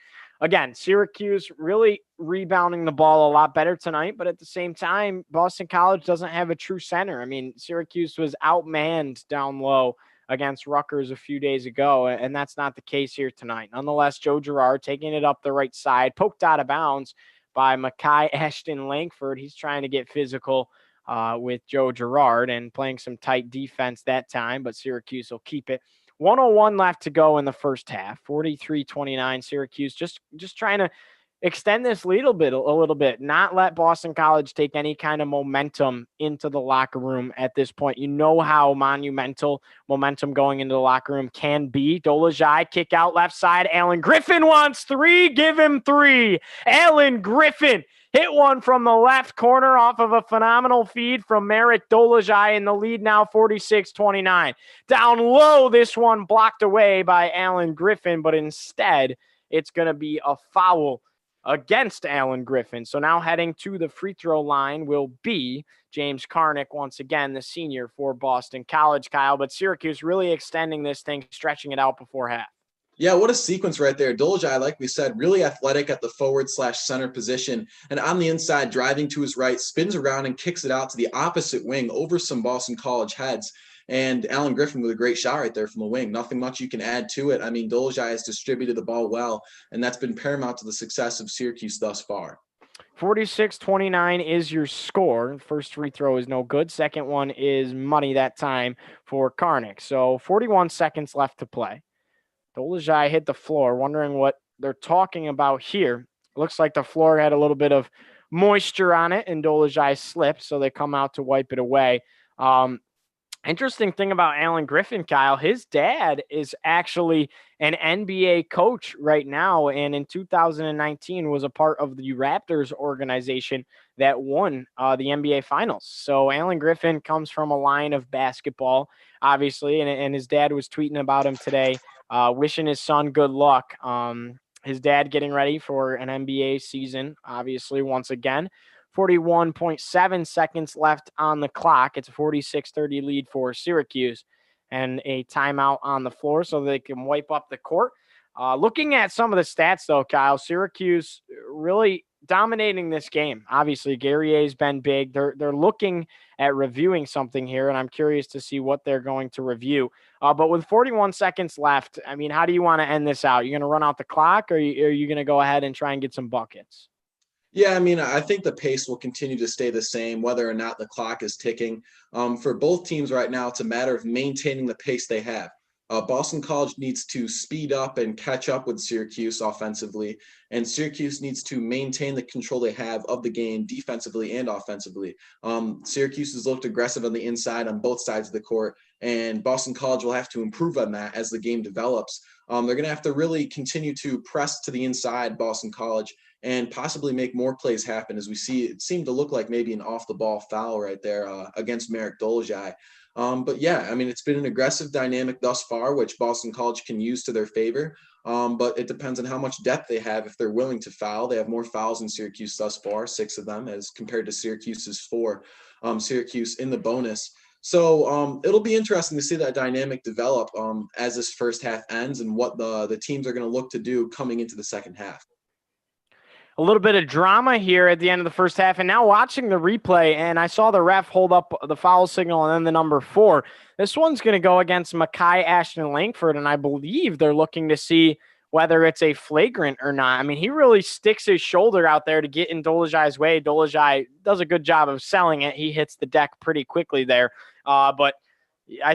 again, Syracuse really rebounding the ball a lot better tonight, but at the same time, Boston College doesn't have a true center. I mean, Syracuse was outmanned down low against Rutgers a few days ago, and that's not the case here tonight. Nonetheless, Joe Girard taking it up the right side, poked out of bounds by Makai Ashton Langford. He's trying to get physical with Joe Girard and playing some tight defense that time, but Syracuse will keep it. 101 left to go in the first half. 43-29. Syracuse just trying to extend this lead a little bit, not let Boston College take any kind of momentum into the locker room at this point. You know how monumental momentum going into the locker room can be. Dolezaj kick out left side. Alan Griffin wants 3. Give him 3. Alan Griffin hit one from the left corner off of a phenomenal feed from Merrick Dolezaj in the lead now 46-29. Down low, this one blocked away by Alan Griffin, but instead it's going to be a foul against Alan Griffin. So now heading to the free throw line will be James Karnick, once again, the senior for Boston College, Kyle. But Syracuse really extending this thing, stretching it out before half. Yeah, what a sequence right there. Dolezaj, like we said, really athletic at the forward/center position. And on the inside, driving to his right, spins around and kicks it out to the opposite wing over some Boston College heads. And Alan Griffin with a great shot right there from the wing. Nothing much you can add to it. I mean, Dolezaj has distributed the ball well, and that's been paramount to the success of Syracuse thus far. 46-29 is your score. First free throw is no good. Second one is money that time for Karnick. So 41 seconds left to play. Dolezaj hit the floor. Wondering what they're talking about here. Looks like the floor had a little bit of moisture on it, and Dolezaj slipped, so they come out to wipe it away. Interesting thing about Alan Griffin, Kyle, his dad is actually an NBA coach right now, and in 2019 was a part of the Raptors organization that won the NBA Finals. So Alan Griffin comes from a line of basketball, obviously, and his dad was tweeting about him today, wishing his son good luck. His dad getting ready for an NBA season, obviously, once again. 41.7 seconds left on the clock. It's a 46-30 lead for Syracuse, and a timeout on the floor so they can wipe up the court. Looking at some of the stats, though, Kyle, Syracuse really dominating this game. Obviously, Guerrier's been big. They're looking at reviewing something here, and I'm curious to see what they're going to review. But with 41 seconds left, I mean, how do you want to end this out? You're going to run out the clock, or are you going to go ahead and try and get some buckets? Yeah, I mean, I think the pace will continue to stay the same, whether or not the clock is ticking. For both teams right now, it's a matter of maintaining the pace they have. Boston College needs to speed up and catch up with Syracuse offensively, and Syracuse needs to maintain the control they have of the game defensively and offensively. Syracuse has looked aggressive on the inside on both sides of the court, and Boston College will have to improve on that as the game develops. They're going to have to really continue to press to the inside, Boston College, and possibly make more plays happen, as we see it seemed to look like maybe an off-the-ball foul right there against Merrick Dolezaj. But yeah, I mean, it's been an aggressive dynamic thus far, which Boston College can use to their favor. But it depends on how much depth they have if they're willing to foul. They have more fouls in Syracuse thus far, 6 of them, as compared to Syracuse's 4. Syracuse in the bonus. So it'll be interesting to see that dynamic develop as this first half ends and what the teams are going to look to do coming into the second half. a little bit of drama here at the end of the first half. And now watching the replay, and I saw the ref hold up the foul signal and then the number 4. This one's going to go against Makai Ashton Langford, and I believe they're looking to see whether it's a flagrant or not. I mean, he really sticks his shoulder out there to get in Dolezaj's way. Dolezaj does a good job of selling it. He hits the deck pretty quickly there. But I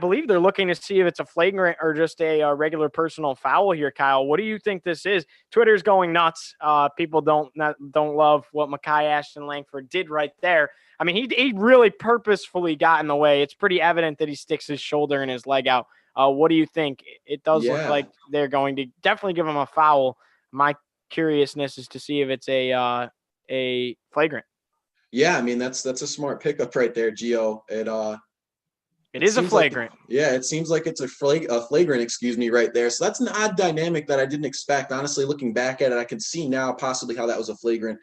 believe they're looking to see if it's a flagrant or just a regular personal foul here, Kyle. What do you think this is? Twitter's going nuts. People don't love what Makai Ashton Langford did right there. I mean, he really purposefully got in the way. It's pretty evident that he sticks his shoulder and his leg out. What do you think? It does look like they're going to definitely give him a foul. My curiousness is to see if it's a flagrant. Yeah, I mean that's a smart pickup right there, Gio. It is a flagrant. It seems like it's a flagrant, right there. So that's an odd dynamic that I didn't expect. Honestly, looking back at it, I can see now possibly how that was a flagrant.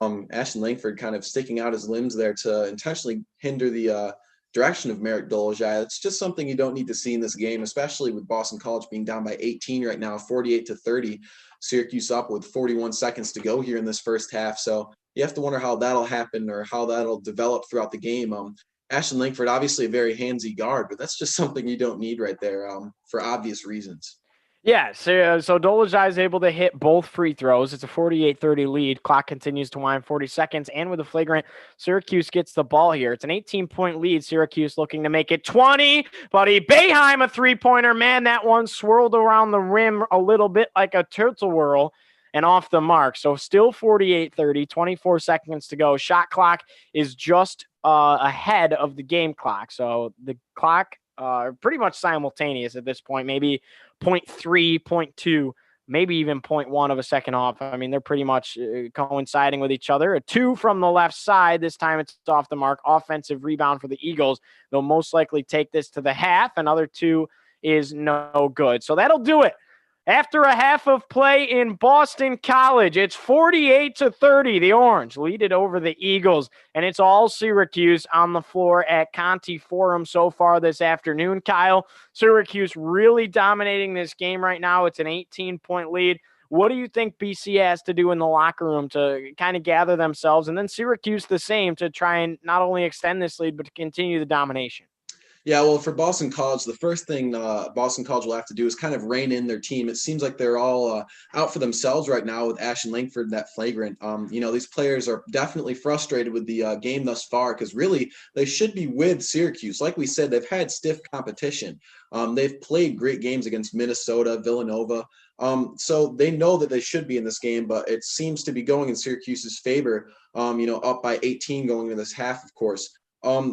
Ashton Langford kind of sticking out his limbs there to intentionally hinder the direction of Merrick Dolezaj. It's just something you don't need to see in this game, especially with Boston College being down by 18 right now, 48-30. Syracuse up with 41 seconds to go here in this first half. So you have to wonder how that'll happen or how that'll develop throughout the game. Ashton Langford, obviously a very handsy guard, but that's just something you don't need right there for obvious reasons. Yeah, so Dolezaj is able to hit both free throws. It's a 48-30 lead. Clock continues to wind 40 seconds, and with a flagrant, Syracuse gets the ball here. It's an 18-point lead. Syracuse looking to make it 20. Buddy Boeheim, a three-pointer. Man, that one swirled around the rim a little bit like a turtle whirl and off the mark. So still 48-30, 24 seconds to go. Shot clock is just ahead of the game clock. So the clock pretty much simultaneous at this point, maybe 0.3, 0.2, maybe even 0.1 of a second off. I mean, they're pretty much coinciding with each other. A 2 from the left side. This time it's off the mark. Offensive rebound for the Eagles. They'll most likely take this to the half. Another 2 is no good. So that'll do it. After a half of play in Boston College, it's 48-30. The Orange lead it over the Eagles, and it's all Syracuse on the floor at Conti Forum so far this afternoon. Kyle, Syracuse really dominating this game right now. It's an 18-point lead. What do you think BC has to do in the locker room to kind of gather themselves, and then Syracuse the same to try and not only extend this lead, but to continue the domination? Yeah, well, for Boston College, the first thing Boston College will have to do is kind of rein in their team. It seems like they're all out for themselves right now with Ashton Langford and that flagrant. These players are definitely frustrated with the game thus far because really they should be with Syracuse. Like we said, they've had stiff competition. They've played great games against Minnesota, Villanova. So they know that they should be in this game, but it seems to be going in Syracuse's favor, up by 18 going into this half, of course.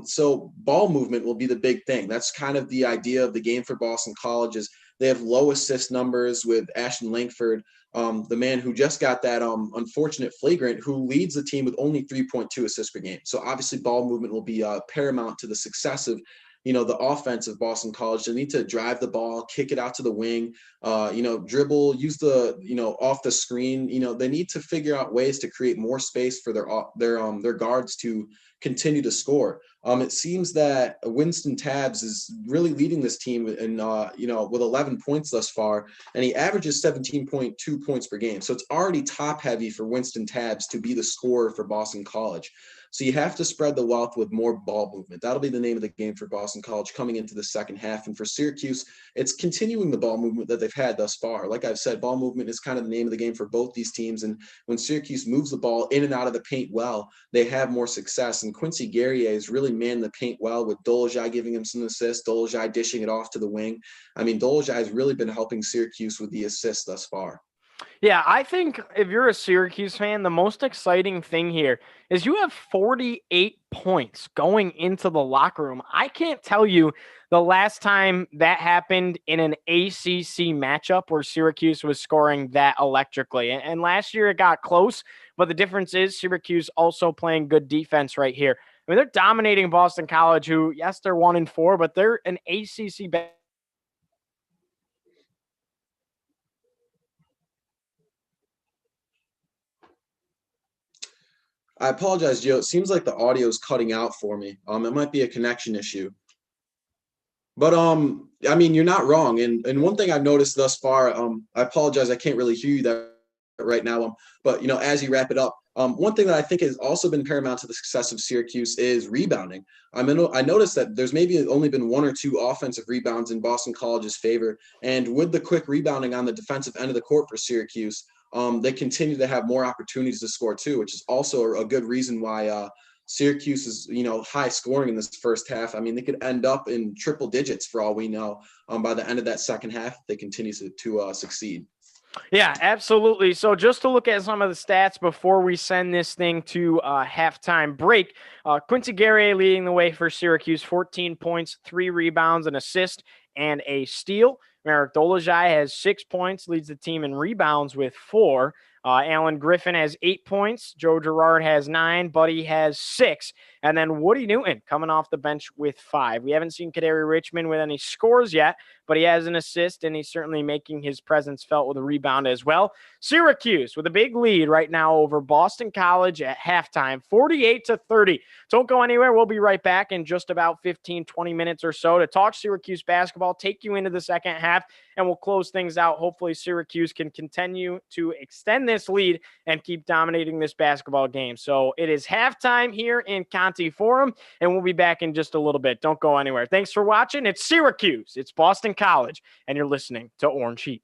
So ball movement will be the big thing. That's kind of the idea of the game for Boston College is they have low assist numbers with Ashton Langford, the man who just got that unfortunate flagrant who leads the team with only 3.2 assists per game. So obviously ball movement will be paramount to the success of the offense of Boston College. They need to drive the ball, kick it out to the wing, dribble, use the, off the screen. They need to figure out ways to create more space for their guards to continue to score. It seems that Winston Tabbs is really leading this team in, with 11 points thus far, and he averages 17.2 points per game. So it's already top heavy for Winston Tabbs to be the scorer for Boston College. So you have to spread the wealth with more ball movement. That'll be the name of the game for Boston College coming into the second half. And for Syracuse, it's continuing the ball movement that they've had thus far. Like I've said, ball movement is kind of the name of the game for both these teams. And when Syracuse moves the ball in and out of the paint well, they have more success. And Quincy Guerrier has really manned the paint well with Dolezaj giving him some assists, Dolezaj dishing it off to the wing. I mean, Dolezaj has really been helping Syracuse with the assists thus far. Yeah, I think if you're a Syracuse fan, the most exciting thing here is you have 48 points going into the locker room. I can't tell you the last time that happened in an ACC matchup where Syracuse was scoring that electrically. And last year it got close, but the difference is Syracuse also playing good defense right here. I mean, they're dominating Boston College, who, yes, they're 1-4, but they're an ACC I apologize, Joe. It seems like the audio is cutting out for me. It might be a connection issue. But I mean, you're not wrong. And one thing I've noticed thus far, I apologize, I can't really hear you that right now. But, as you wrap it up, one thing that I think has also been paramount to the success of Syracuse is rebounding. I noticed that there's maybe only been 1 or 2 offensive rebounds in Boston College's favor. And with the quick rebounding on the defensive end of the court for Syracuse, they continue to have more opportunities to score too, which is also a good reason why Syracuse is, high scoring in this first half. I mean, they could end up in triple digits for all we know by the end of that second half if they continue to succeed. Yeah, absolutely. So just to look at some of the stats before we send this thing to halftime break, Quincy Guerrier leading the way for Syracuse, 14 points, 3 rebounds, an assist, and a steal. Merrick Dolezaj has 6 points, leads the team in rebounds with 4. Alan Griffin has 8 points. Joe Girard has 9. Buddy has 6. And then Woody Newton coming off the bench with 5. We haven't seen Kadary Richmond with any scores yet, but he has an assist, and he's certainly making his presence felt with a rebound as well. Syracuse with a big lead right now over Boston College at halftime, 48-30. Don't go anywhere. We'll be right back in just about 15, 20 minutes or so to talk Syracuse basketball, take you into the second half, and we'll close things out. Hopefully Syracuse can continue to extend this lead and keep dominating this basketball game. So it is halftime here in Conti Forum, and we'll be back in just a little bit. Don't go anywhere. Thanks for watching. It's Syracuse. It's Boston College, and you're listening to Orange Heat.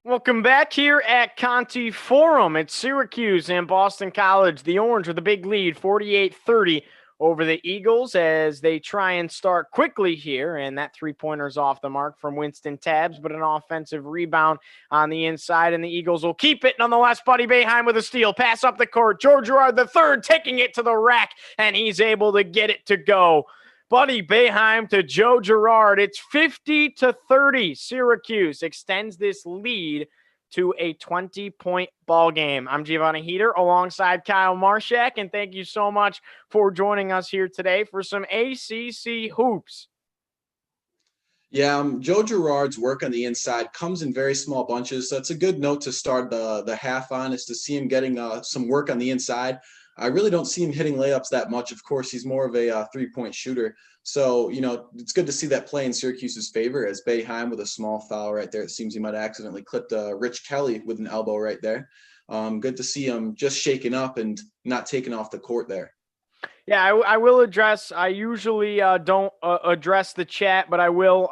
Welcome back here at Conti Forum. It's Syracuse and Boston College. The Orange with a big lead, 48-30 over the Eagles as they try and start quickly here. And that three-pointer's off the mark from Winston Tabbs, but an offensive rebound on the inside, and the Eagles will keep it. Nonetheless, Buddy Boeheim with a steal. Pass up the court. George Gerard III taking it to the rack, and he's able to get it to go. Buddy Boeheim to Joe Girard. It's 50-30. Syracuse extends this lead to a 20-point ball game. I'm Giovanni Heater alongside Kyle Marchak, and thank you so much for joining us here today for some ACC hoops. Yeah, Joe Girard's work on the inside comes in very small bunches, so it's a good note to start the half on, is to see him getting some work on the inside. I really don't see him hitting layups that much. Of course, he's more of a three-point shooter. So, it's good to see that play in Syracuse's favor as Boeheim with a small foul right there. It seems he might have accidentally clipped Rich Kelly with an elbow right there. Good to see him just shaking up and not taking off the court there. Yeah, I will address. I usually don't address the chat, but I will.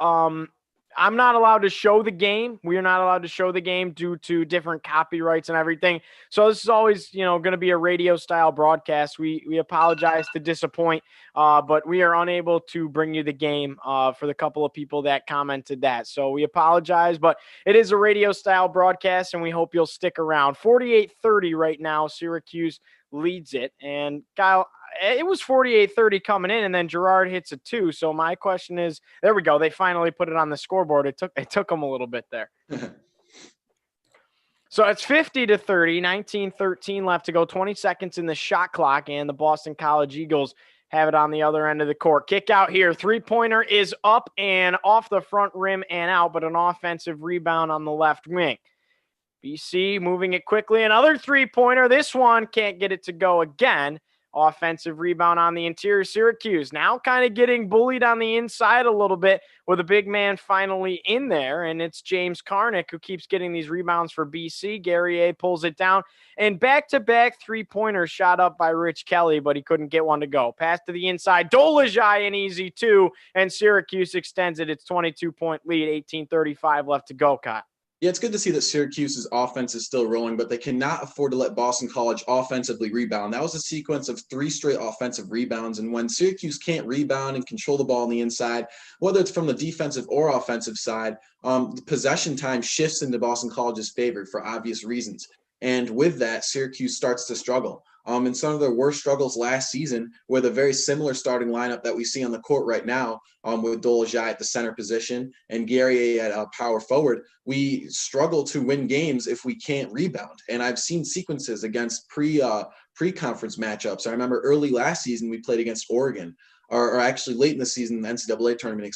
I'm not allowed to show the game. We are not allowed to show the game due to different copyrights and everything. So this is always, going to be a radio style broadcast. We apologize to disappoint, but we are unable to bring you the game for the couple of people that commented that. So we apologize, but it is a radio style broadcast, and we hope you'll stick around. 48-30 right now. Syracuse leads it. And Kyle, it was 48-30 coming in, and then Girard hits a 2. So my question is, there we go. They finally put it on the scoreboard. It took them a little bit there. So it's 50-30, 19-13 left to go, 20 seconds in the shot clock, and the Boston College Eagles have it on the other end of the court. Kick out here. Three-pointer is up and off the front rim and out, but an offensive rebound on the left wing. BC moving it quickly. Another three-pointer. This one can't get it to go again. Offensive rebound on the interior. Syracuse now kind of getting bullied on the inside a little bit with a big man finally in there, and it's James Karnick who keeps getting these rebounds for BC. Guerrier pulls it down, and back-to-back three-pointers shot up by Rich Kelly, but he couldn't get one to go. Pass to the inside. Dolezaj an easy 2, and Syracuse extends it. It's 22-point lead, 18:35 left to go, Kyle. Yeah, it's good to see that Syracuse's offense is still rolling, but they cannot afford to let Boston College offensively rebound. That was a sequence of 3 straight offensive rebounds, and when Syracuse can't rebound and control the ball on the inside, whether it's from the defensive or offensive side, the possession time shifts into Boston College's favor for obvious reasons. And with that, Syracuse starts to struggle. In some of their worst struggles last season, with a very similar starting lineup that we see on the court right now, with Dolezaj at the center position and Guerrier at power forward, we struggle to win games if we can't rebound. And I've seen sequences against pre-conference matchups. I remember early last season we played against Oregon, or actually late in the season, the NCAA tournament,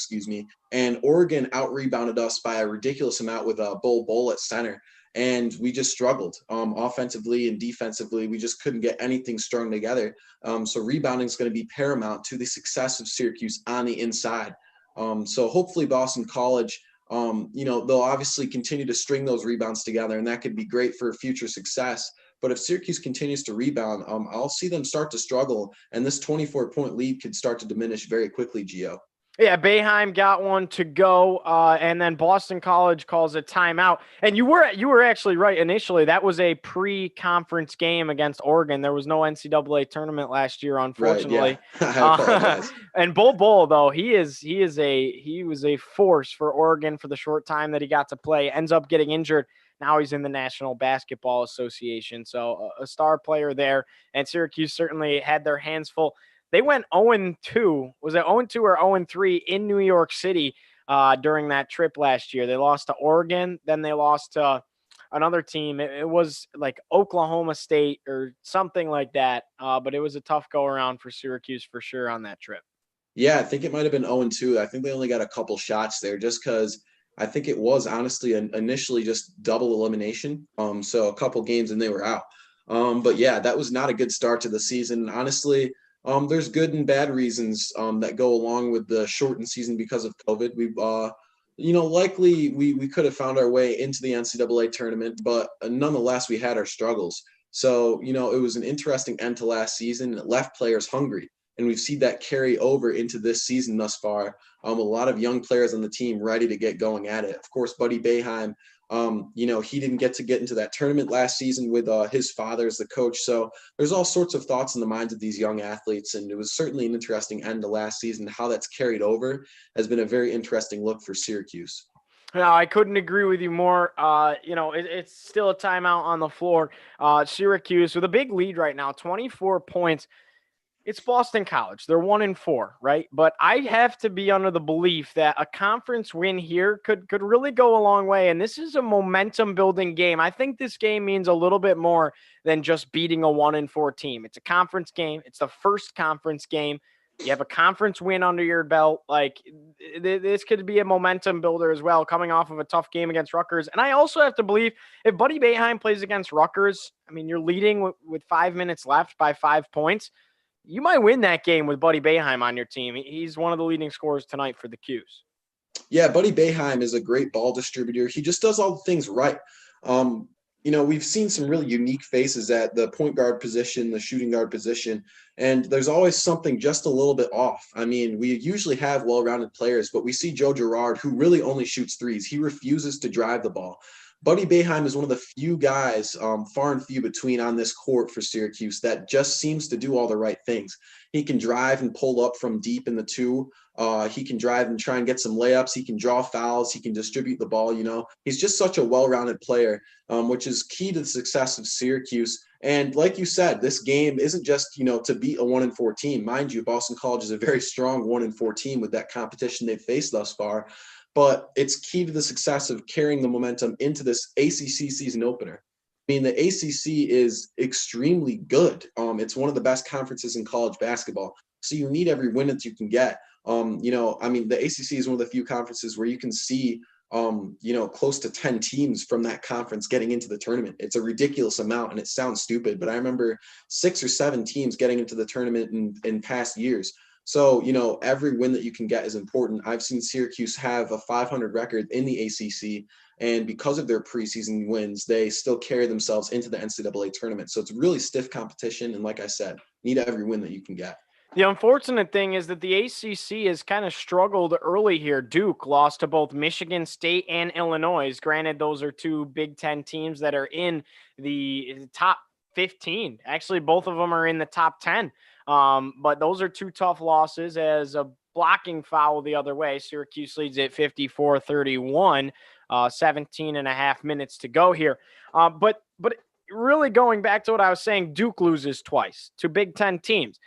and Oregon out-rebounded us by a ridiculous amount with Bull at center. And we just struggled offensively and defensively. We just couldn't get anything strung together. So rebounding is going to be paramount to the success of Syracuse on the inside. So hopefully Boston College, they'll obviously continue to string those rebounds together, and that could be great for future success. But if Syracuse continues to rebound, I'll see them start to struggle, and this 24-point lead could start to diminish very quickly, Gio. Yeah, Boeheim got one to go, and then Boston College calls a timeout. And you were actually right initially. That was a pre-conference game against Oregon. There was no NCAA tournament last year, unfortunately. Right, yeah. I apologize. And Bull, though, he was a force for Oregon for the short time that he got to play. Ends up getting injured. Now he's in the National Basketball Association. So a star player there. And Syracuse certainly had their hands full. They went 0-2. Was it 0-2 or 0-3 in New York City during that trip last year? They lost to Oregon. Then they lost to another team. It was like Oklahoma State or something like that. But it was a tough go around for Syracuse for sure on that trip. Yeah, I think it might have been 0-2. I think they only got a couple shots there just because I think it was honestly initially just double elimination. So a couple games and they were out. But yeah, that was not a good start to the season. Honestly, there's good and bad reasons that go along with the shortened season because of COVID. We've, likely we could have found our way into the NCAA tournament, but nonetheless, we had our struggles. So, it was an interesting end to last season, and it left players hungry. And we've seen that carry over into this season thus far. A lot of young players on the team ready to get going at it. Of course, Buddy Boeheim He didn't get into that tournament last season with his father as the coach. So there's all sorts of thoughts in the minds of these young athletes. And it was certainly an interesting end to last season. How that's carried over has been a very interesting look for Syracuse. No, I couldn't agree with you more. It's still a timeout on the floor. Syracuse with a big lead right now, 24 points. It's Boston College. They're 1-4, right? But I have to be under the belief that a conference win here could really go a long way. And this is a momentum building game. I think this game means a little bit more than just beating a 1-4 team. It's a conference game. It's the first conference game. You have a conference win under your belt. Like, this could be a momentum builder as well, coming off of a tough game against Rutgers. And I also have to believe if Buddy Boeheim plays against Rutgers, I mean, you're leading with 5 minutes left by 5 points. You might win that game with Buddy Boeheim on your team. He's one of the leading scorers tonight for the Qs. Yeah, Buddy Boeheim is a great ball distributor. He just does all the things right. We've seen some really unique faces at the point guard position, the shooting guard position, and there's always something just a little bit off. I mean, we usually have well-rounded players, but we see Joe Girard, who really only shoots threes. He refuses to drive the ball. Buddy Boeheim is one of the few guys, far and few between on this court for Syracuse, that just seems to do all the right things. He can drive and pull up from deep in the two. He can drive and try and get some layups. He can draw fouls. He can distribute the ball. He's just such a well-rounded player, which is key to the success of Syracuse. And like you said, this game isn't just, to beat a 1-4 team. Mind you, Boston College is a very strong 1-4 team with that competition they've faced thus far. But it's key to the success of carrying the momentum into this ACC season opener. I mean, the ACC is extremely good. It's one of the best conferences in college basketball. So you need every win that you can get. The ACC is one of the few conferences where you can see, close to 10 teams from that conference getting into the tournament. It's a ridiculous amount, and it sounds stupid, but I remember 6 or 7 teams getting into the tournament in past years. So, every win that you can get is important. I've seen Syracuse have a 500 record in the ACC, and because of their preseason wins, they still carry themselves into the NCAA tournament. So it's really stiff competition, and like I said, need every win that you can get. The unfortunate thing is that the ACC has kind of struggled early here. Duke lost to both Michigan State and Illinois. Granted, those are 2 Big Ten teams that are in the top 15. Actually, both of them are in the top 10. But those are 2 tough losses. As a blocking foul the other way, Syracuse leads at 54-31, 17 and a half minutes to go here. But really going back to what I was saying, Duke loses twice to Big Ten teams.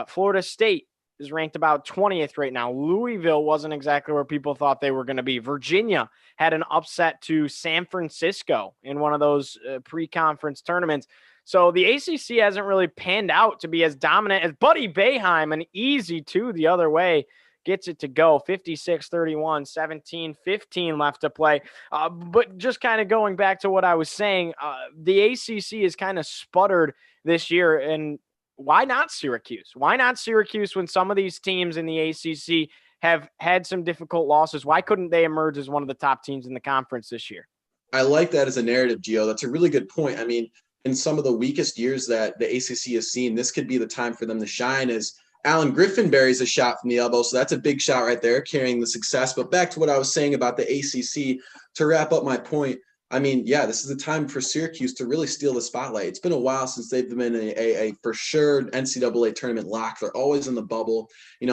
Florida State is ranked about 20th right now. Louisville wasn't exactly where people thought they were going to be. Virginia had an upset to San Francisco in one of those pre-conference tournaments. So the ACC hasn't really panned out to be as dominant as Buddy Boeheim, an easy 2 the other way, gets it to go. 56-31, 17-15 left to play. But just kind of going back to what I was saying, the ACC has kind of sputtered this year. And why not Syracuse? Why not Syracuse when some of these teams in the ACC have had some difficult losses? Why couldn't they emerge as one of the top teams in the conference this year? I like that as a narrative, Gio. That's a really good point. I mean, in some of the weakest years that the ACC has seen, this could be the time for them to shine. As Alan Griffin buries a shot from the elbow, so that's a big shot right there, carrying the success. But back to what I was saying about the ACC, to wrap up my point, I mean, yeah, this is the time for Syracuse to really steal the spotlight. It's been a while since they've been in a for sure NCAA tournament lock. They're always in the bubble,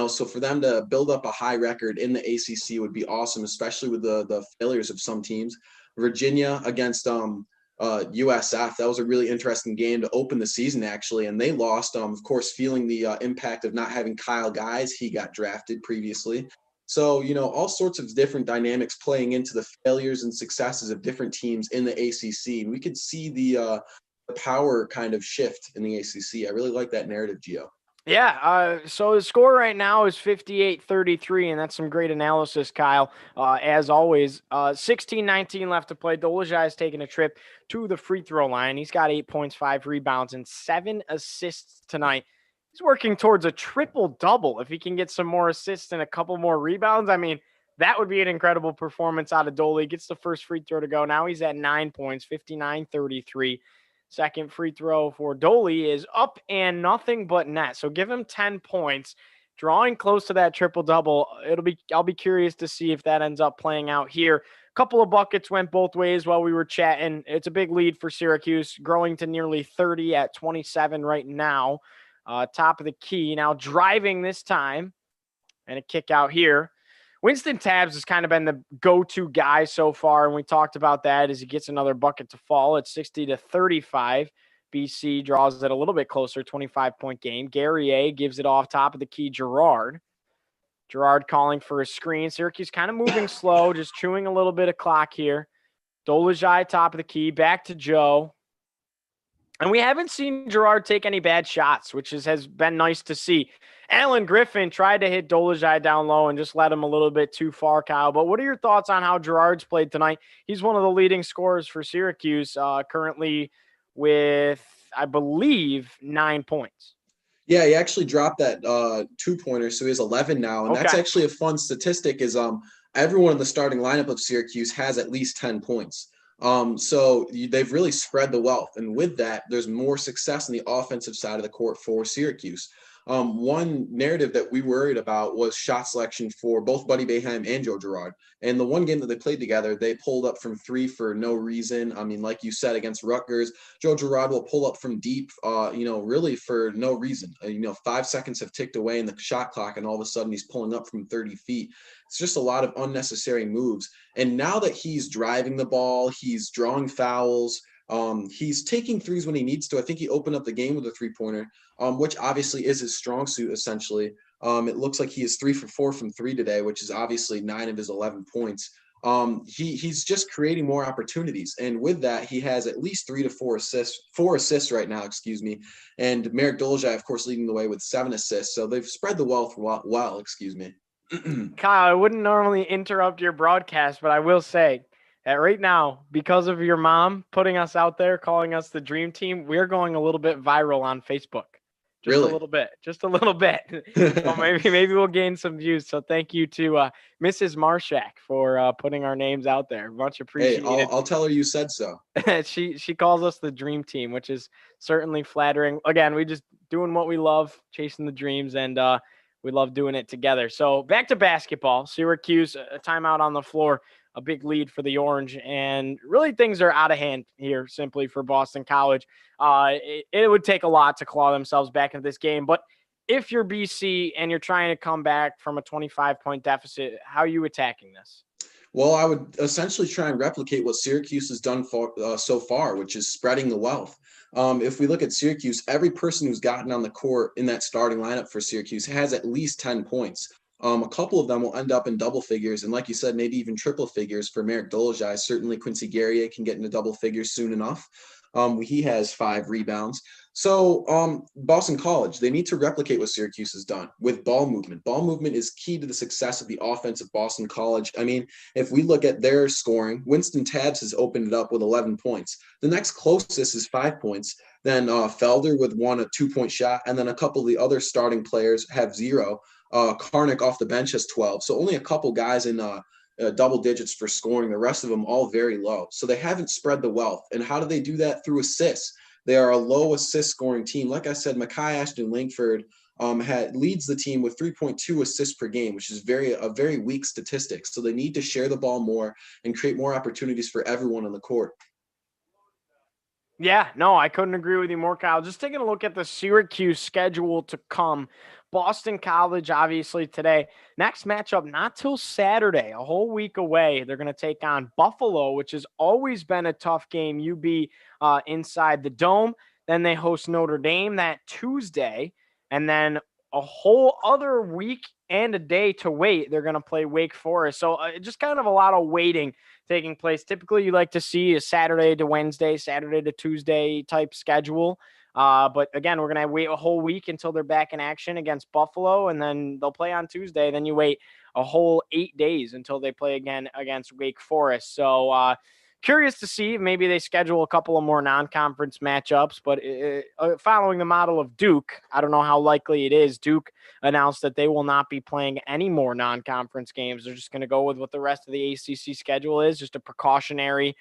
so for them to build up a high record in the ACC would be awesome, especially with the failures of some teams. Virginia against USF, that was a really interesting game to open the season, actually, and they lost, of course, feeling the impact of not having Kyle Guys. He got drafted previously. So, all sorts of different dynamics playing into the failures and successes of different teams in the ACC. And we could see the power kind of shift in the ACC. I really like that narrative, Gio. Yeah, so the score right now is 58-33, and that's some great analysis, Kyle. As always, 16-19 left to play. Dolezaj is taking a trip to the free throw line. He's got 8 points, 5 rebounds, and 7 assists tonight. He's working towards a triple-double. If he can get some more assists and a couple more rebounds, I mean, that would be an incredible performance out of Dole. He gets the first free throw to go. Now he's at 9 points, 59-33. Second free throw for Dole is up and nothing but net. So give him 10 points. drawing close to that triple-double. I'll be curious to see if that ends up playing out here. A couple of buckets went both ways while we were chatting. It's a big lead for Syracuse, growing to nearly 30 at 27 right now. Top of the key. Now driving this time, and a kick out here. Winston Tabbs has kind of been the go-to guy so far, and we talked about that as he gets another bucket to fall. It's 60-35. BC draws it a little bit closer, 25-point game. Guerrier gives it off top of the key, Gerard. Gerard calling for a screen. Syracuse kind of moving slow, just chewing a little bit of clock here. Dolezaj, top of the key, back to Joe. And we haven't seen Gerard take any bad shots, which has been nice to see. Alan Griffin tried to hit Dolezaj down low and just let him a little bit too far, Kyle. But what are your thoughts on how Gerard's played tonight? He's one of the leading scorers for Syracuse, currently with, I believe, 9 points. Yeah, he actually dropped that 2-pointer, so he has 11 now. And that's actually a fun statistic is everyone in the starting lineup of Syracuse has at least 10 points. So they've really spread the wealth. And with that, there's more success on the offensive side of the court for Syracuse. One narrative that we worried about was shot selection for both Buddy Boeheim and Joe Girard. And the one game that they played together, they pulled up from 3 for no reason. I mean, like you said, against Rutgers, Joe Girard will pull up from deep, really for no reason. 5 seconds have ticked away in the shot clock, and all of a sudden he's pulling up from 30 feet. It's just a lot of unnecessary moves. And now that he's driving the ball, he's drawing fouls, he's taking threes when he needs to. I think he opened up the game with a 3-pointer, which obviously is his strong suit, essentially. It looks like he is 3 for 4 from 3 today, which is obviously 9 of his 11 points. He's just creating more opportunities. And with that, he has at least 3 to 4 assists right now, And Merrick Dolezaj, of course, leading the way with 7 assists. So they've spread the wealth well. Kyle, I wouldn't normally interrupt your broadcast, but I will say that right now, because of your mom putting us out there, calling us the dream team, we're going a little bit viral on Facebook. Just a little bit. So maybe we'll gain some views. So thank you to Mrs. Marchak for putting our names out there. Much appreciated. Hey, I'll tell her you said so. She calls us the dream team, which is certainly flattering. Again, we just doing what we love, chasing the dreams, and we love doing it together. So back to basketball. Syracuse, a timeout on the floor, a big lead for the Orange. And really things are out of hand here simply for Boston College. It would take a lot to claw themselves back into this game. But if you're BC and you're trying to come back from a 25-point deficit, how are you attacking this? Well, I would essentially try and replicate what Syracuse has done so far, which is spreading the wealth. If we look at Syracuse, every person who's gotten on the court in that starting lineup for Syracuse has at least 10 points. A couple of them will end up in double figures, and like you said, maybe even triple figures for Merrick Dolezaj. Certainly Quincy Guerrier can get into double figures soon enough. He has 5 rebounds. So Boston College, they need to replicate what Syracuse has done with ball movement. Ball movement is key to the success of the offense of Boston College. I mean, if we look at their scoring, Winston Tabbs has opened it up with 11 points. The next closest is 5 points. Then Felder with a 2-point shot, and then a couple of the other starting players have 0. Karnick off the bench has 12. So only a couple guys in double digits for scoring. The rest of them all very low. So they haven't spread the wealth. And how do they do that? Through assists. They are a low assist scoring team. Like I said, Mekhi Ashton Langford leads the team with 3.2 assists per game, which is a very weak statistic. So they need to share the ball more and create more opportunities for everyone on the court. Yeah, no, I couldn't agree with you more, Kyle. Just taking a look at the Syracuse schedule to come. Boston College, obviously, today. Next matchup, not till Saturday, a whole week away. They're going to take on Buffalo, which has always been a tough game. UB inside the Dome. Then they host Notre Dame that Tuesday. And then a whole other week and a day to wait. They're going to play Wake Forest. So just kind of a lot of waiting taking place. Typically, you like to see a Saturday to Wednesday, Saturday to Tuesday type schedule. But again, we're going to wait a whole week until they're back in action against Buffalo, and then they'll play on Tuesday. Then you wait a whole 8 days until they play again against Wake Forest. So curious to see if maybe they schedule a couple of more non-conference matchups, but following the model of Duke, I don't know how likely it is. Duke announced that they will not be playing any more non-conference games. They're just going to go with what the rest of the ACC schedule is, just a precautionary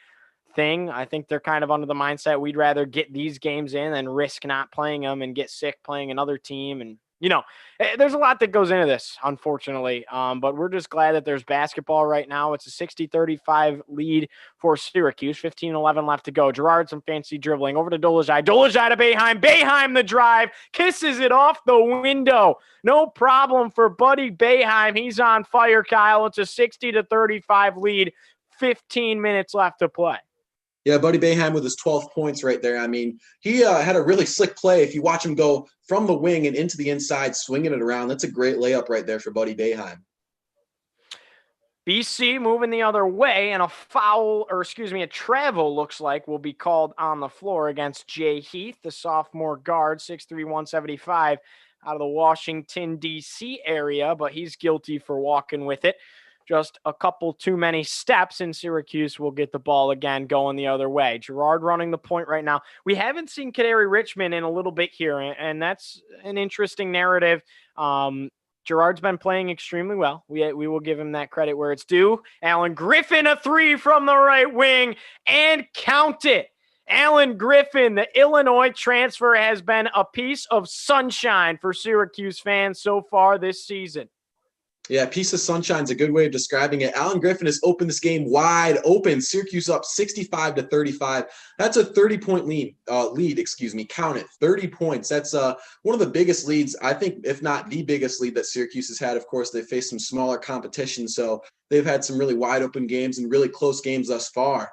thing. I think they're kind of under the mindset we'd rather get these games in and risk not playing them and get sick playing another team and There's a lot that goes into this, unfortunately, but we're just glad that there's basketball right now. It's a 60-35 lead for Syracuse, 15-11 left to go. Girard, some fancy dribbling over to Dolezaj. Dolezaj to Boeheim. Boeheim the drive, kisses it off the window. No problem for Buddy Boeheim. He's on fire, Kyle. It's a 60-35 lead, 15 minutes left to play. Yeah, Buddy Boeheim with his 12 points right there. I mean, he had a really slick play. If you watch him go from the wing and into the inside, swinging it around, that's a great layup right there for Buddy Boeheim. BC moving the other way, and a travel looks like will be called on the floor against Jay Heath, the sophomore guard, 6'3", 175, out of the Washington, D.C. area, but he's guilty for walking with it. Just a couple too many steps, and Syracuse will get the ball again going the other way. Girard running the point right now. We haven't seen Kadary Richmond in a little bit here, and that's an interesting narrative. Girard's been playing extremely well. We will give him that credit where it's due. Alan Griffin, a three from the right wing, and count it. Alan Griffin, the Illinois transfer, has been a piece of sunshine for Syracuse fans so far this season. Yeah, piece of sunshine is a good way of describing it. Alan Griffin has opened this game wide open. Syracuse up 65-35. That's a 30-point lead. Count it, 30 points. That's one of the biggest leads, I think, if not the biggest lead that Syracuse has had. Of course, they've faced some smaller competition, so they've had some really wide open games and really close games thus far.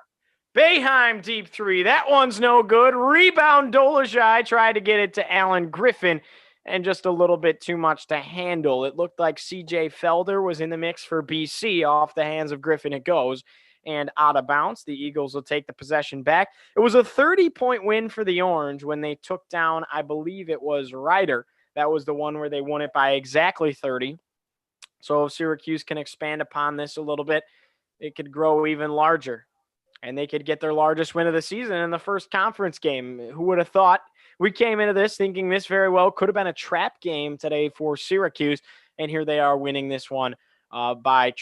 Boeheim deep three. That one's no good. Rebound Dolezaj tried to get it to Alan Griffin, and just a little bit too much to handle. It looked like C.J. Felder was in the mix for BC. Off the hands of Griffin it goes, and out of bounds. The Eagles will take the possession back. It was a 30-point win for the Orange when they took down, I believe it was Ryder. That was the one where they won it by exactly 30. So if Syracuse can expand upon this a little bit, it could grow even larger, and they could get their largest win of the season in the first conference game. Who would have thought? We came into this thinking this very well could have been a trap game today for Syracuse, and here they are winning this one by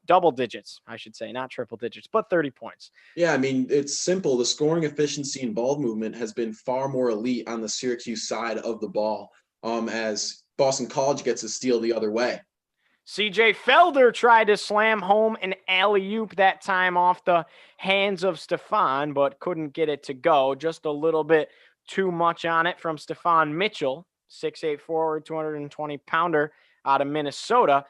double digits, I should say, not triple digits, but 30 points. Yeah, I mean, it's simple. The scoring efficiency and ball movement has been far more elite on the Syracuse side of the ball, as Boston College gets a steal the other way. C.J. Felder tried to slam home an alley-oop that time off the hands of Stefan, but couldn't get it to go. Just a little bit too much on it from Stefan Mitchell, 6'8" forward, 220-pounder out of Minnesota.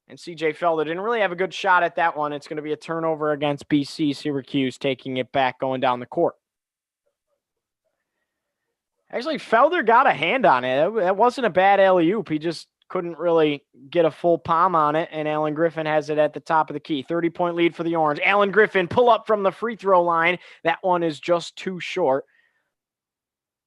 And C.J. Felder didn't really have a good shot at that one. It's going to be a turnover against BC. Syracuse taking it back, going down the court. Actually, Felder got a hand on it. That wasn't a bad alley-oop. He just couldn't really get a full palm on it, and Alan Griffin has it at the top of the key. 30-point lead for the Orange. Alan Griffin pull up from the free throw line. That one is just too short.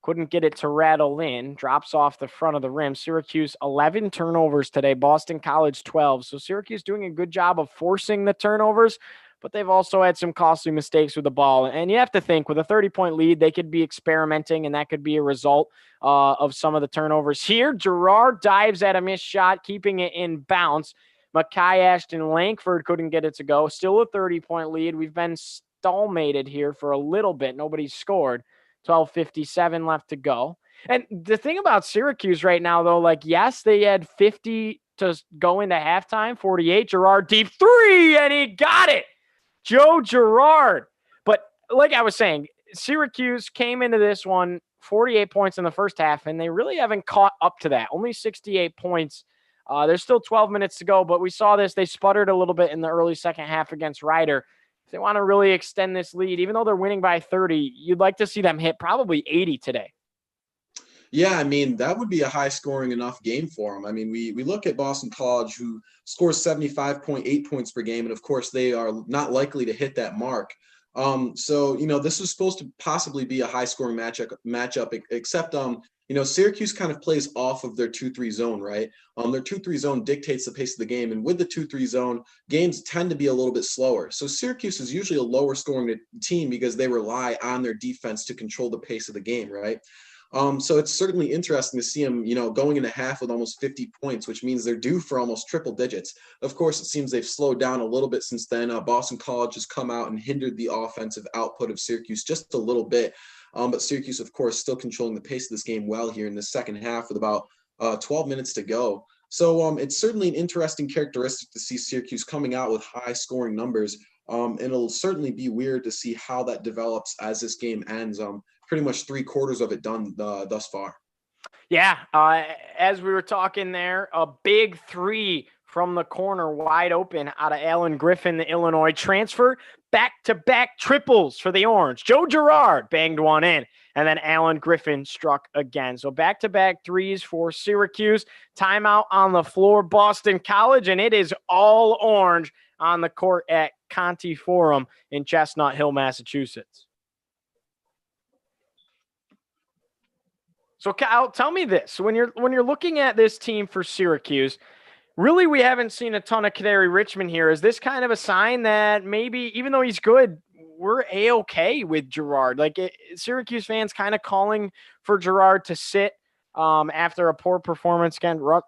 Couldn't get it to rattle in. Drops off the front of the rim. Syracuse, 11 turnovers today. Boston College, 12. So Syracuse doing a good job of forcing the turnovers, but they've also had some costly mistakes with the ball. And you have to think, with a 30-point lead, they could be experimenting, and that could be a result of some of the turnovers here. Girard dives at a missed shot, keeping it in bounce. Makai Ashton Langford couldn't get it to go. Still a 30-point lead. We've been stalemated here for a little bit. Nobody's scored. 12:57 left to go. And the thing about Syracuse right now, though, yes, they had 50 to go into halftime, 48. Girard deep three, and he got it. Joe Girard. But like I was saying, Syracuse came into this one 48 points in the first half, and they really haven't caught up to that. Only 68 points. There's still 12 minutes to go, but we saw this. They sputtered a little bit in the early second half against Ryder. If they want to really extend this lead, even though they're winning by 30, you'd like to see them hit probably 80 today. Yeah, I mean, that would be a high-scoring enough game for them. I mean, we look at Boston College, who scores 75.8 points per game, and of course, they are not likely to hit that mark. So, this was supposed to possibly be a high-scoring matchup, except, Syracuse kind of plays off of their 2-3 zone, right? Their 2-3 zone dictates the pace of the game, and with the 2-3 zone, games tend to be a little bit slower. So Syracuse is usually a lower-scoring team because they rely on their defense to control the pace of the game, right? So it's certainly interesting to see them, going into half with almost 50 points, which means they're due for almost triple digits. Of course, it seems they've slowed down a little bit since then. Boston College has come out and hindered the offensive output of Syracuse just a little bit. But Syracuse, of course, still controlling the pace of this game well here in the second half with about 12 minutes to go. So it's certainly an interesting characteristic to see Syracuse coming out with high scoring numbers. And it'll certainly be weird to see how that develops as this game ends. Pretty much 3/4 of it done thus far. Yeah, as we were talking there, a big three from the corner wide open out of Alan Griffin, the Illinois transfer. Back-to-back triples for the Orange. Joe Girard banged one in, and then Alan Griffin struck again. So back-to-back threes for Syracuse. Timeout on the floor, Boston College, and it is all Orange on the court at Conti Forum in Chestnut Hill, Massachusetts. So Kyle, tell me this: when you're looking at this team for Syracuse, really we haven't seen a ton of Kadary Richmond here. Is this kind of a sign that maybe, even though he's good, we're A-okay with Girard? Like Syracuse fans kind of calling for Girard to sit after a poor performance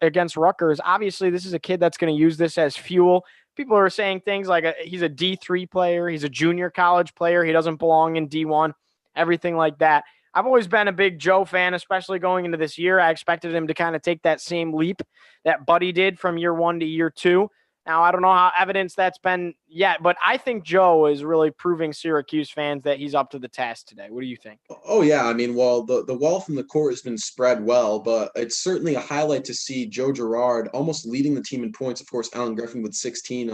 against Rutgers. Obviously, this is a kid that's going to use this as fuel. People are saying things like he's a D3 player, he's a junior college player, he doesn't belong in D1, everything like that. I've always been a big Joe fan, especially going into this year. I expected him to kind of take that same leap that Buddy did from year 1 to year 2. Now, I don't know how evidence that's been yet, but I think Joe is really proving Syracuse fans that he's up to the task today. What do you think? Oh, yeah. I mean, well, the wealth in the court has been spread well, but it's certainly a highlight to see Joe Girard almost leading the team in points. Of course, Alan Griffin with 16,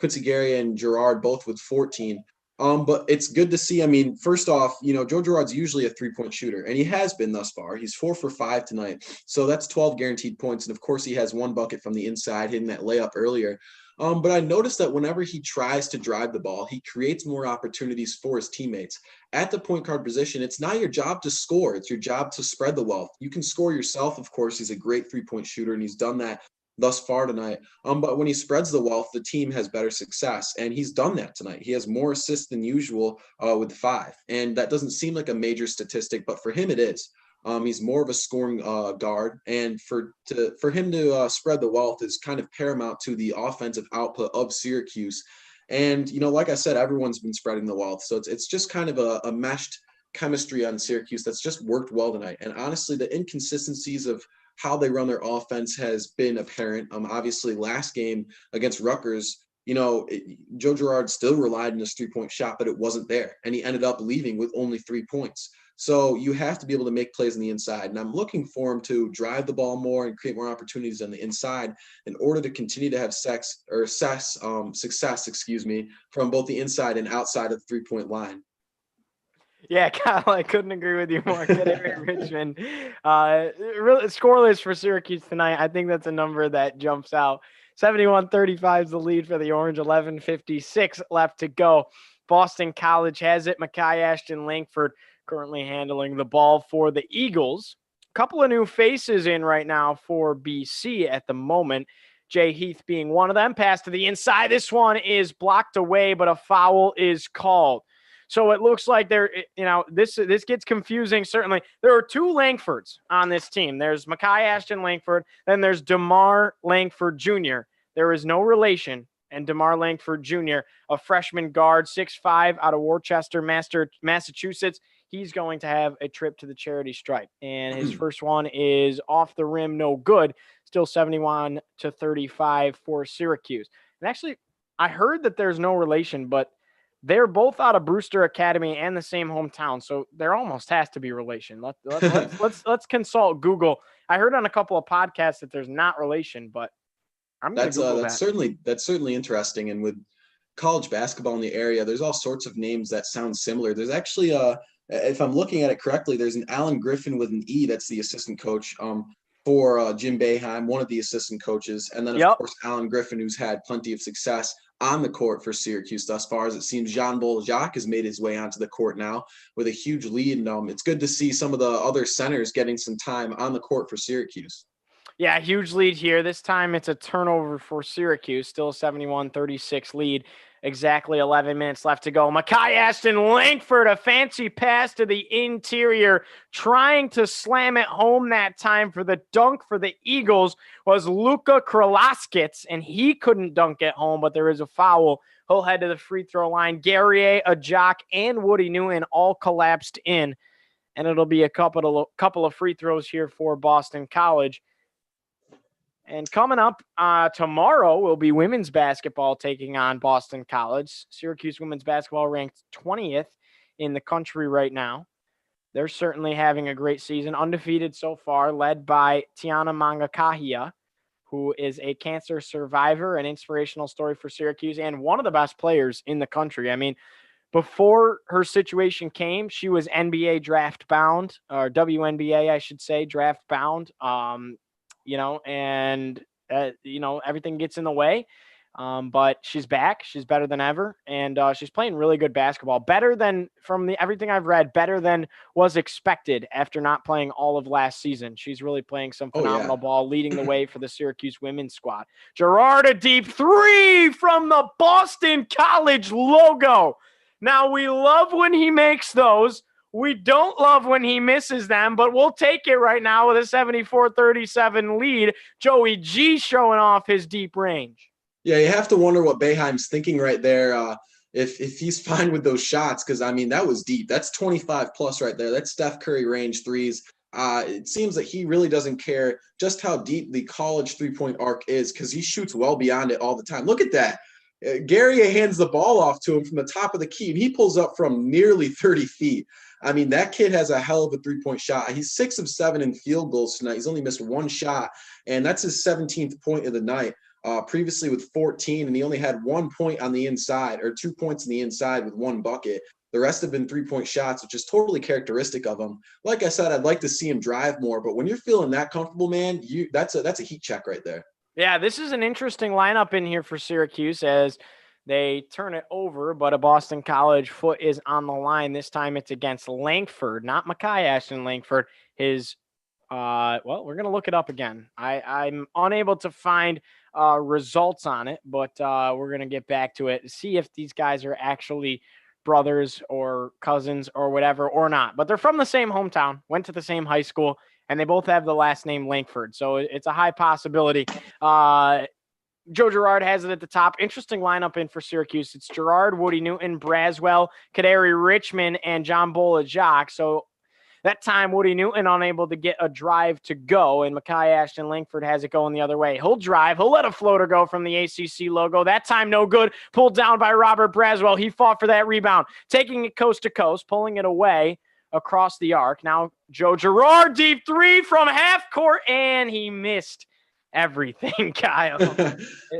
Kutsigaria and Girard both with 14. But it's good to see. I mean, first off, Joe Girard's usually a 3-point shooter, and he has been thus far. He's 4 for 5 tonight. So that's 12 guaranteed points. And of course, he has 1 bucket from the inside, hitting that layup earlier. But I noticed that whenever he tries to drive the ball, he creates more opportunities for his teammates. At the point guard position, it's not your job to score. It's your job to spread the wealth. You can score yourself, of course. He's a great 3-point shooter, and he's done that thus far tonight. But when he spreads the wealth, the team has better success. And he's done that tonight. He has more assists than usual with 5. And that doesn't seem like a major statistic, but for him it is. He's more of a scoring guard. And for him to spread the wealth is kind of paramount to the offensive output of Syracuse. And, like I said, everyone's been spreading the wealth. So it's just kind of a meshed chemistry on Syracuse that's just worked well tonight. And honestly, the inconsistencies of how they run their offense has been apparent. Obviously, last game against Rutgers, Joe Girard still relied on his 3-point shot, but it wasn't there. And he ended up leaving with only 3 points. So you have to be able to make plays on the inside. And I'm looking for him to drive the ball more and create more opportunities on the inside in order to continue to have success, from both the inside and outside of the 3-point line. Yeah, Kyle, I couldn't agree with you more. Richmond, really scoreless for Syracuse tonight. I think that's a number that jumps out. 71-35 is the lead for the Orange. 11:56 left to go. Boston College has it. Makai Ashton Langford currently handling the ball for the Eagles. A couple of new faces in right now for BC at the moment. Jay Heath being one of them. Pass to the inside. This one is blocked away, but a foul is called. So it looks like this gets confusing, certainly. There are 2 Langfords on this team. There's Makai Ashton Langford, then there's DeMar Langford Jr. There is no relation. And DeMar Langford Jr., a freshman guard, 6'5", out of Worcester, Massachusetts. He's going to have a trip to the charity stripe. And his first one is off the rim, no good. Still 71-35 for Syracuse. And actually, I heard that there's no relation, but they're both out of Brewster Academy and the same hometown, so there almost has to be relation. Let's consult Google. I heard on a couple of podcasts that there's not relation, but I'm going to Google that. That's certainly interesting. And with college basketball in the area, there's all sorts of names that sound similar. There's actually if I'm looking at it correctly, there's an Alan Griffin with an E. That's the assistant coach for Jim Boeheim, one of the assistant coaches, and then of course Alan Griffin, who's had plenty of success on the court for Syracuse thus far. As it seems, Jean-Paul Jacques has made his way onto the court now with a huge lead. And it's good to see some of the other centers getting some time on the court for Syracuse. Yeah, huge lead here. This time it's a turnover for Syracuse. Still a 71-36 lead. Exactly 11 minutes left to go. Makai Ashton Langford, a fancy pass to the interior, trying to slam it home that time for the dunk for the Eagles was Luka Kralaskits, and he couldn't dunk it home, but there is a foul. He'll head to the free throw line. Guerrier, Ajak, and Woody Newton all collapsed in, and it'll be a couple of free throws here for Boston College. And coming up tomorrow will be women's basketball taking on Boston College. Syracuse women's basketball ranked 20th in the country right now. They're certainly having a great season, undefeated so far, led by Tiana Mangakahia, who is a cancer survivor, an inspirational story for Syracuse, and one of the best players in the country. I mean, before her situation came, she was NBA draft bound, or WNBA, I should say, draft bound. And everything gets in the way. But she's back. She's better than ever. And she's playing really good basketball. Better than, from everything I've read, better than was expected after not playing all of last season. She's really playing some phenomenal ball, leading the way for the Syracuse women's squad. Girard, a deep three from the Boston College logo. Now, we love when he makes those. We don't love when he misses them, but we'll take it right now with a 74-37 lead. Joey G showing off his deep range. Yeah, you have to wonder what Boeheim's thinking right there, if he's fine with those shots, because, I mean, that was deep. That's 25-plus right there. That's Steph Curry range threes. It seems that he really doesn't care just how deep the college three-point arc is, because he shoots well beyond it all the time. Look at that. Gary hands the ball off to him from the top of the key, and he pulls up from nearly 30 feet. I mean, that kid has a hell of a three-point shot. He's 6 of 7 in field goals tonight. He's only missed one shot, and that's his 17th point of the night. Previously with 14, and he only had 1 point on the inside, or 2 points on the inside with one bucket. The rest have been three-point shots, which is totally characteristic of him. Like I said, I'd like to see him drive more, but when you're feeling that comfortable, man, that's a heat check right there. Yeah, this is an interesting lineup in here for Syracuse as they turn it over, but a Boston College foot is on the line. This time it's against Langford, not Makai Ashton Langford. We're going to look it up again. I'm unable to find results on it, but we're going to get back to it, see if these guys are actually brothers or cousins or whatever or not. But they're from the same hometown, went to the same high school, and they both have the last name Langford. So it's a high possibility. Joe Girard has it at the top. Interesting lineup in for Syracuse. It's Girard, Woody Newton, Braswell, Kaderi Richmond, and John Bola-Jacques. So that time, Woody Newton unable to get a drive to go, and Makai Ashton Langford has it going the other way. He'll drive. He'll let a floater go from the ACC logo. That time, no good. Pulled down by Robert Braswell. He fought for that rebound, taking it coast to coast, pulling it away across the arc. Now, Joe Girard, deep three from half court, and he missed everything, Kyle.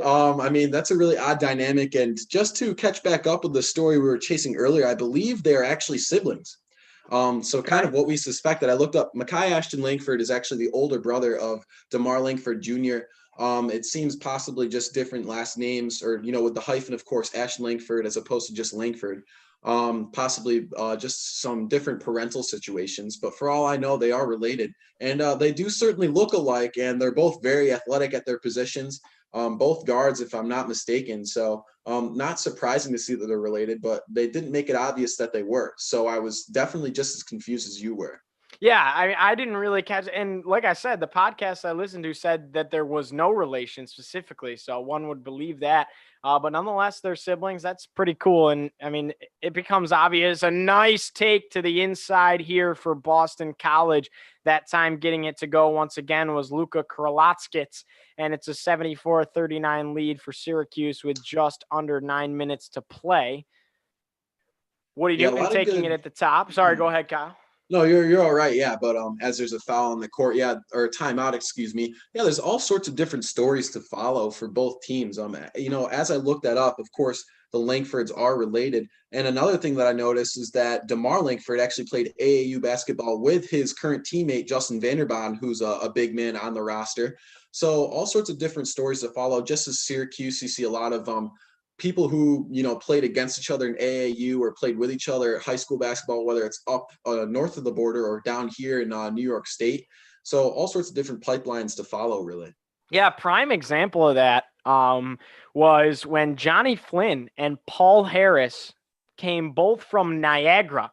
I mean, that's a really odd dynamic. And just to catch back up with the story we were chasing earlier, I believe they're actually siblings. So kind of what we suspected. I looked up, Makai Ashton Langford is actually the older brother of DeMar Langford Jr. It seems possibly just different last names, or, with the hyphen, of course, Ashton Langford as opposed to just Langford. Possibly just some different parental situations, but for all I know, they are related, and they do certainly look alike, and they're both very athletic at their positions, both guards, if I'm not mistaken. So not surprising to see that they're related, but they didn't make it obvious that they were. So I was definitely just as confused as you were. Yeah, I didn't really catch it. And like I said, the podcast I listened to said that there was no relation specifically. So one would believe that. But nonetheless, they're siblings. That's pretty cool. And I mean, it becomes obvious. A nice take to the inside here for Boston College. That time getting it to go once again was Luka Kralotskits. And it's a 74-39 lead for Syracuse with just under 9 minutes to play. Woody Newton taking it at the top. Sorry, go ahead, Kyle. No, you're all right. Yeah. But as there's a foul on the court, or a timeout, excuse me. Yeah, there's all sorts of different stories to follow for both teams. As I looked that up, of course, the Langfords are related. And another thing that I noticed is that DeMar Langford actually played AAU basketball with his current teammate, Justin Vanderbaan, who's a big man on the roster. So all sorts of different stories to follow. Just as Syracuse, you see a lot of people who, played against each other in AAU or played with each other high school basketball, whether it's up north of the border or down here in New York State. So all sorts of different pipelines to follow, really. Yeah, prime example of that was when Johnny Flynn and Paul Harris came both from Niagara.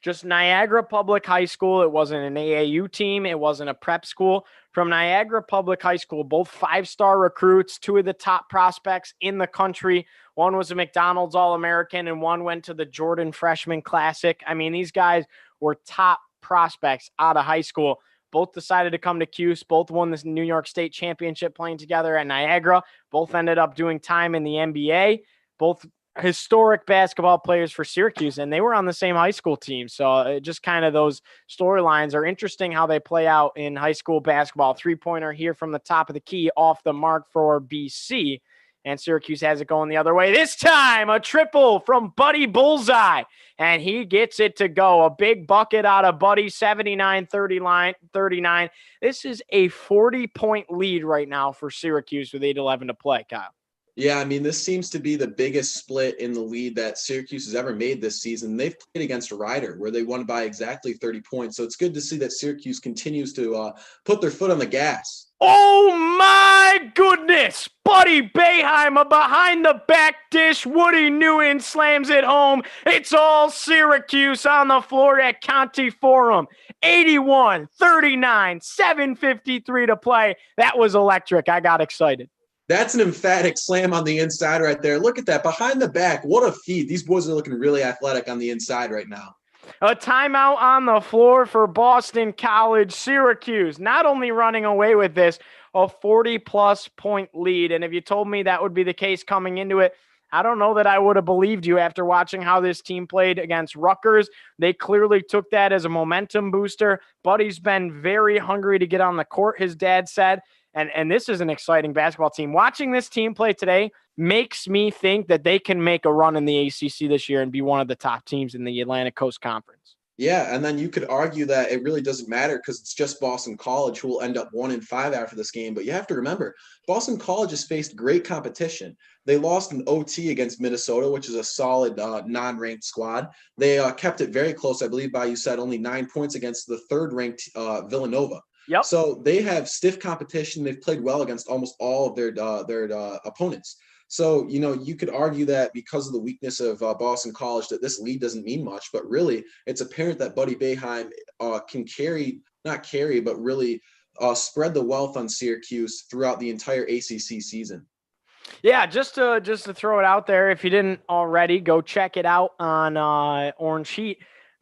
Just Niagara Public High School. It wasn't an AAU team. It wasn't a prep school. From Niagara Public High School, both 5-star recruits, 2 of the top prospects in the country. One was a McDonald's All-American, and one went to the Jordan Freshman Classic. I mean, these guys were top prospects out of high school. Both decided to come to Cuse. Both won this New York State championship playing together at Niagara. Both ended up doing time in the NBA. Both historic basketball players for Syracuse, and they were on the same high school team. So just kind of those storylines are interesting how they play out in high school basketball. Three-pointer here from the top of the key off the mark for BC. And Syracuse has it going the other way. This time, a triple from Buddy Bullseye. And he gets it to go. A big bucket out of Buddy, 79-39. This is a 40-point lead right now for Syracuse with 8:11 to play, Kyle. Yeah, I mean, this seems to be the biggest split in the lead that Syracuse has ever made this season. They've played against Rider, where they won by exactly 30 points. So it's good to see that Syracuse continues to put their foot on the gas. Oh, my goodness. Buddy Boeheim, a behind-the-back dish. Woody Newton slams it home. It's all Syracuse on the floor at Conti Forum. 81-39, 7:53 to play. That was electric. I got excited. That's an emphatic slam on the inside right there. Look at that. Behind the back. What a feat. These boys are looking really athletic on the inside right now. A timeout on the floor for Boston College. Syracuse not only running away with this, a 40-plus point lead. And if you told me that would be the case coming into it, I don't know that I would have believed you after watching how this team played against Rutgers. They clearly took that as a momentum booster. Buddy's been very hungry to get on the court, his dad said. And this is an exciting basketball team. Watching this team play today makes me think that they can make a run in the ACC this year and be one of the top teams in the Atlantic Coast Conference. Yeah, and then you could argue that it really doesn't matter because it's just Boston College who will end up 1-5 after this game. But you have to remember, Boston College has faced great competition. They lost an OT against Minnesota, which is a solid non-ranked squad. They kept it very close, I believe, by you said only 9 points against the third-ranked Villanova. Yep. So they have stiff competition. They've played well against almost all of their opponents. So, you could argue that because of the weakness of Boston College that this lead doesn't mean much, but really it's apparent that Buddy Boeheim can really spread the wealth on Syracuse throughout the entire ACC season. Yeah, just to throw it out there, if you didn't already, go check it out on Orange Heat.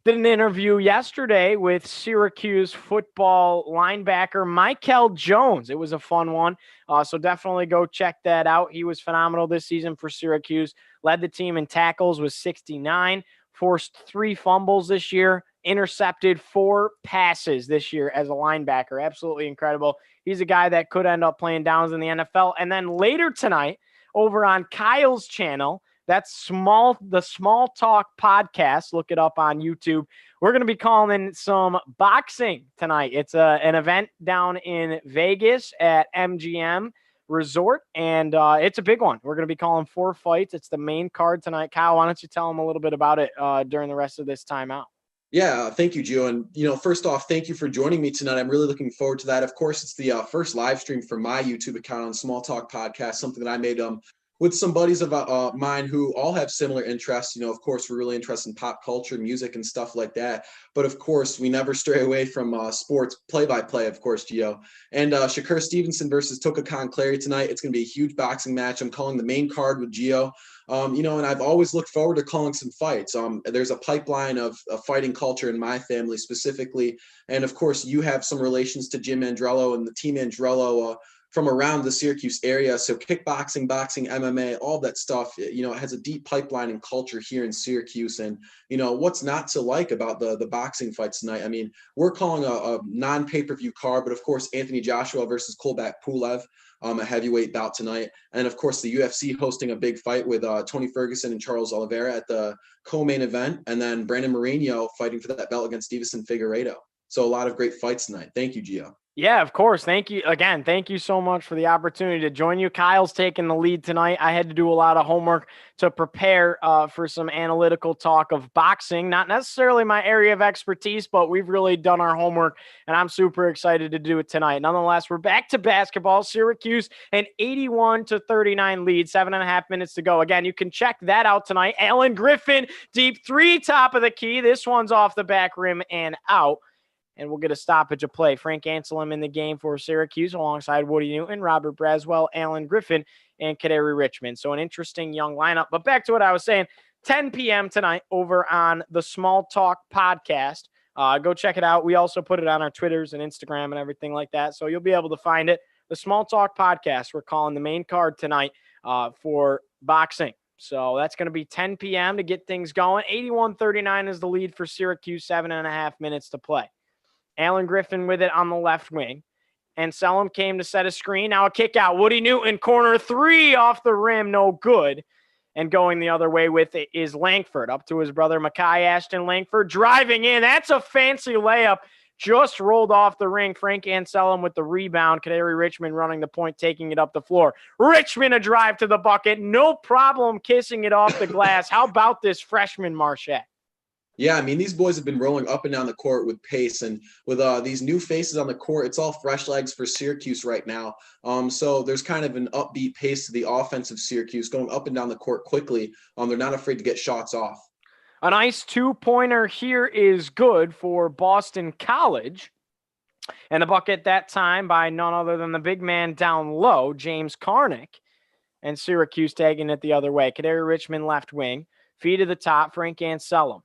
Did an interview yesterday with Syracuse football linebacker Michael Jones. It was a fun one, so definitely go check that out. He was phenomenal this season for Syracuse. Led the team in tackles with 69, forced 3 fumbles this year, intercepted 4 passes this year as a linebacker. Absolutely incredible. He's a guy that could end up playing downs in the NFL. And then later tonight, over on Kyle's channel, that's the Small Talk podcast. Look it up on YouTube. We're going to be calling in some boxing tonight. It's an event down in Vegas at MGM Resort, and it's a big one. We're going to be calling 4 fights. It's the main card tonight. Kyle, why don't you tell them a little bit about it during the rest of this timeout? Yeah, thank you, Gio. And, first off, thank you for joining me tonight. I'm really looking forward to that. Of course, it's the first live stream for my YouTube account on Small Talk Podcast, something that I made with some buddies of mine who all have similar interests. Of course, we're really interested in pop culture, music, and stuff like that. But of course, we never stray away from sports play-by-play, of course, Gio. And Shakur Stevenson versus Toka Khan Clary tonight. It's going to be a huge boxing match. I'm calling the main card with Gio. And I've always looked forward to calling some fights. There's a pipeline of fighting culture in my family specifically. And of course, you have some relations to Jim Andrello and the team Andrello from around the Syracuse area. So kickboxing, boxing, MMA, all that stuff, it has a deep pipeline and culture here in Syracuse. And, what's not to like about the boxing fights tonight? I mean, we're calling a non-pay-per-view card, but of course, Anthony Joshua versus Kolbak Pulev, a heavyweight bout tonight. And of course, the UFC hosting a big fight with Tony Ferguson and Charles Oliveira at the co-main event. And then Brandon Moreno fighting for that belt against Stevenson Figueiredo. So a lot of great fights tonight. Thank you, Gio. Yeah, of course. Thank you. Again, thank you so much for the opportunity to join you. Kyle's taking the lead tonight. I had to do a lot of homework to prepare for some analytical talk of boxing. Not necessarily my area of expertise, but we've really done our homework, and I'm super excited to do it tonight. Nonetheless, we're back to basketball. Syracuse, an 81-39 lead, 7.5 minutes to go. Again, you can check that out tonight. Alan Griffin, deep 3, top of the key. This one's off the back rim and out. And we'll get a stoppage of play. Frank Anselm in the game for Syracuse alongside Woody Newton, Robert Braswell, Alan Griffin, and Kaderi Richmond. So an interesting young lineup. But back to what I was saying, 10 p.m. tonight over on the Small Talk podcast Go check it out. We also put it on our Twitters and Instagram and everything like that, so you'll be able to find it. The Small Talk Podcast, we're calling the main card tonight for boxing. So that's going to be 10 p.m. to get things going. 81-39 is the lead for Syracuse, 7.5 minutes to play. Alan Griffin with it on the left wing. And Sellum came to set a screen. Now a kick out. Woody Newton, corner 3 off the rim, no good. And going the other way with it is Langford, up to his brother Makai Ashton Langford, driving in. That's a fancy layup. Just rolled off the ring. Frank Anselm with the rebound. Kadari Richmond running the point, taking it up the floor. Richmond a drive to the bucket. No problem kissing it off the glass. How about this freshman, Marchak? Yeah, I mean, these boys have been rolling up and down the court with pace, and with these new faces on the court, it's all fresh legs for Syracuse right now. So there's kind of an upbeat pace to the offense of Syracuse, going up and down the court quickly. They're not afraid to get shots off. A nice 2-pointer here is good for Boston College. And a bucket that time by none other than the big man down low, James Karnick. And Syracuse tagging it the other way. Kadari Richmond left wing. Feed to the top, Frank Anselm.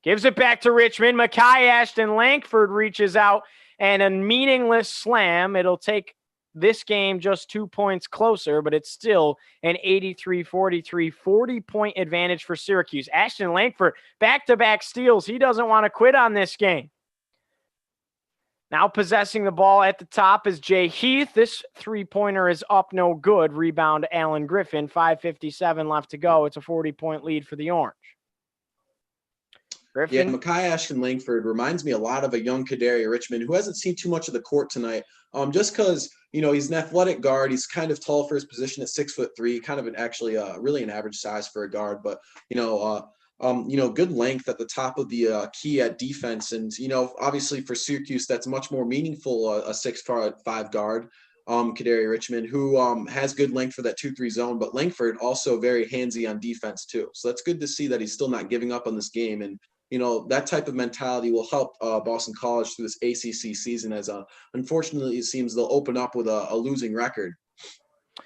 Gives it back to Richmond. Makai Ashton Langford reaches out. And a meaningless slam. It'll take this game just 2 points closer, but it's still an 83-43, 40-point advantage for Syracuse. Ashton Langford, back-to-back steals. He doesn't want to quit on this game. Now possessing the ball at the top is Jay Heath. This three-pointer is up, no good. Rebound, Alan Griffin. 5:57 left to go. It's a 40-point lead for the Orange. Griffin. Yeah, Makai Ashton Langford reminds me a lot of a young Kadari Richmond who hasn't seen too much of the court tonight. Just because, he's an athletic guard. He's kind of tall for his position at 6'3", kind of really an average size for a guard, but, good length at the top of the key at defense. And, obviously for Syracuse, that's much more meaningful, a 6'5" guard, Kadari Richmond, who has good length for that 2-3 zone, but Langford also very handsy on defense too. So that's good to see that he's still not giving up on this game. And, that type of mentality will help Boston College through this ACC season, as unfortunately it seems they'll open up with a losing record.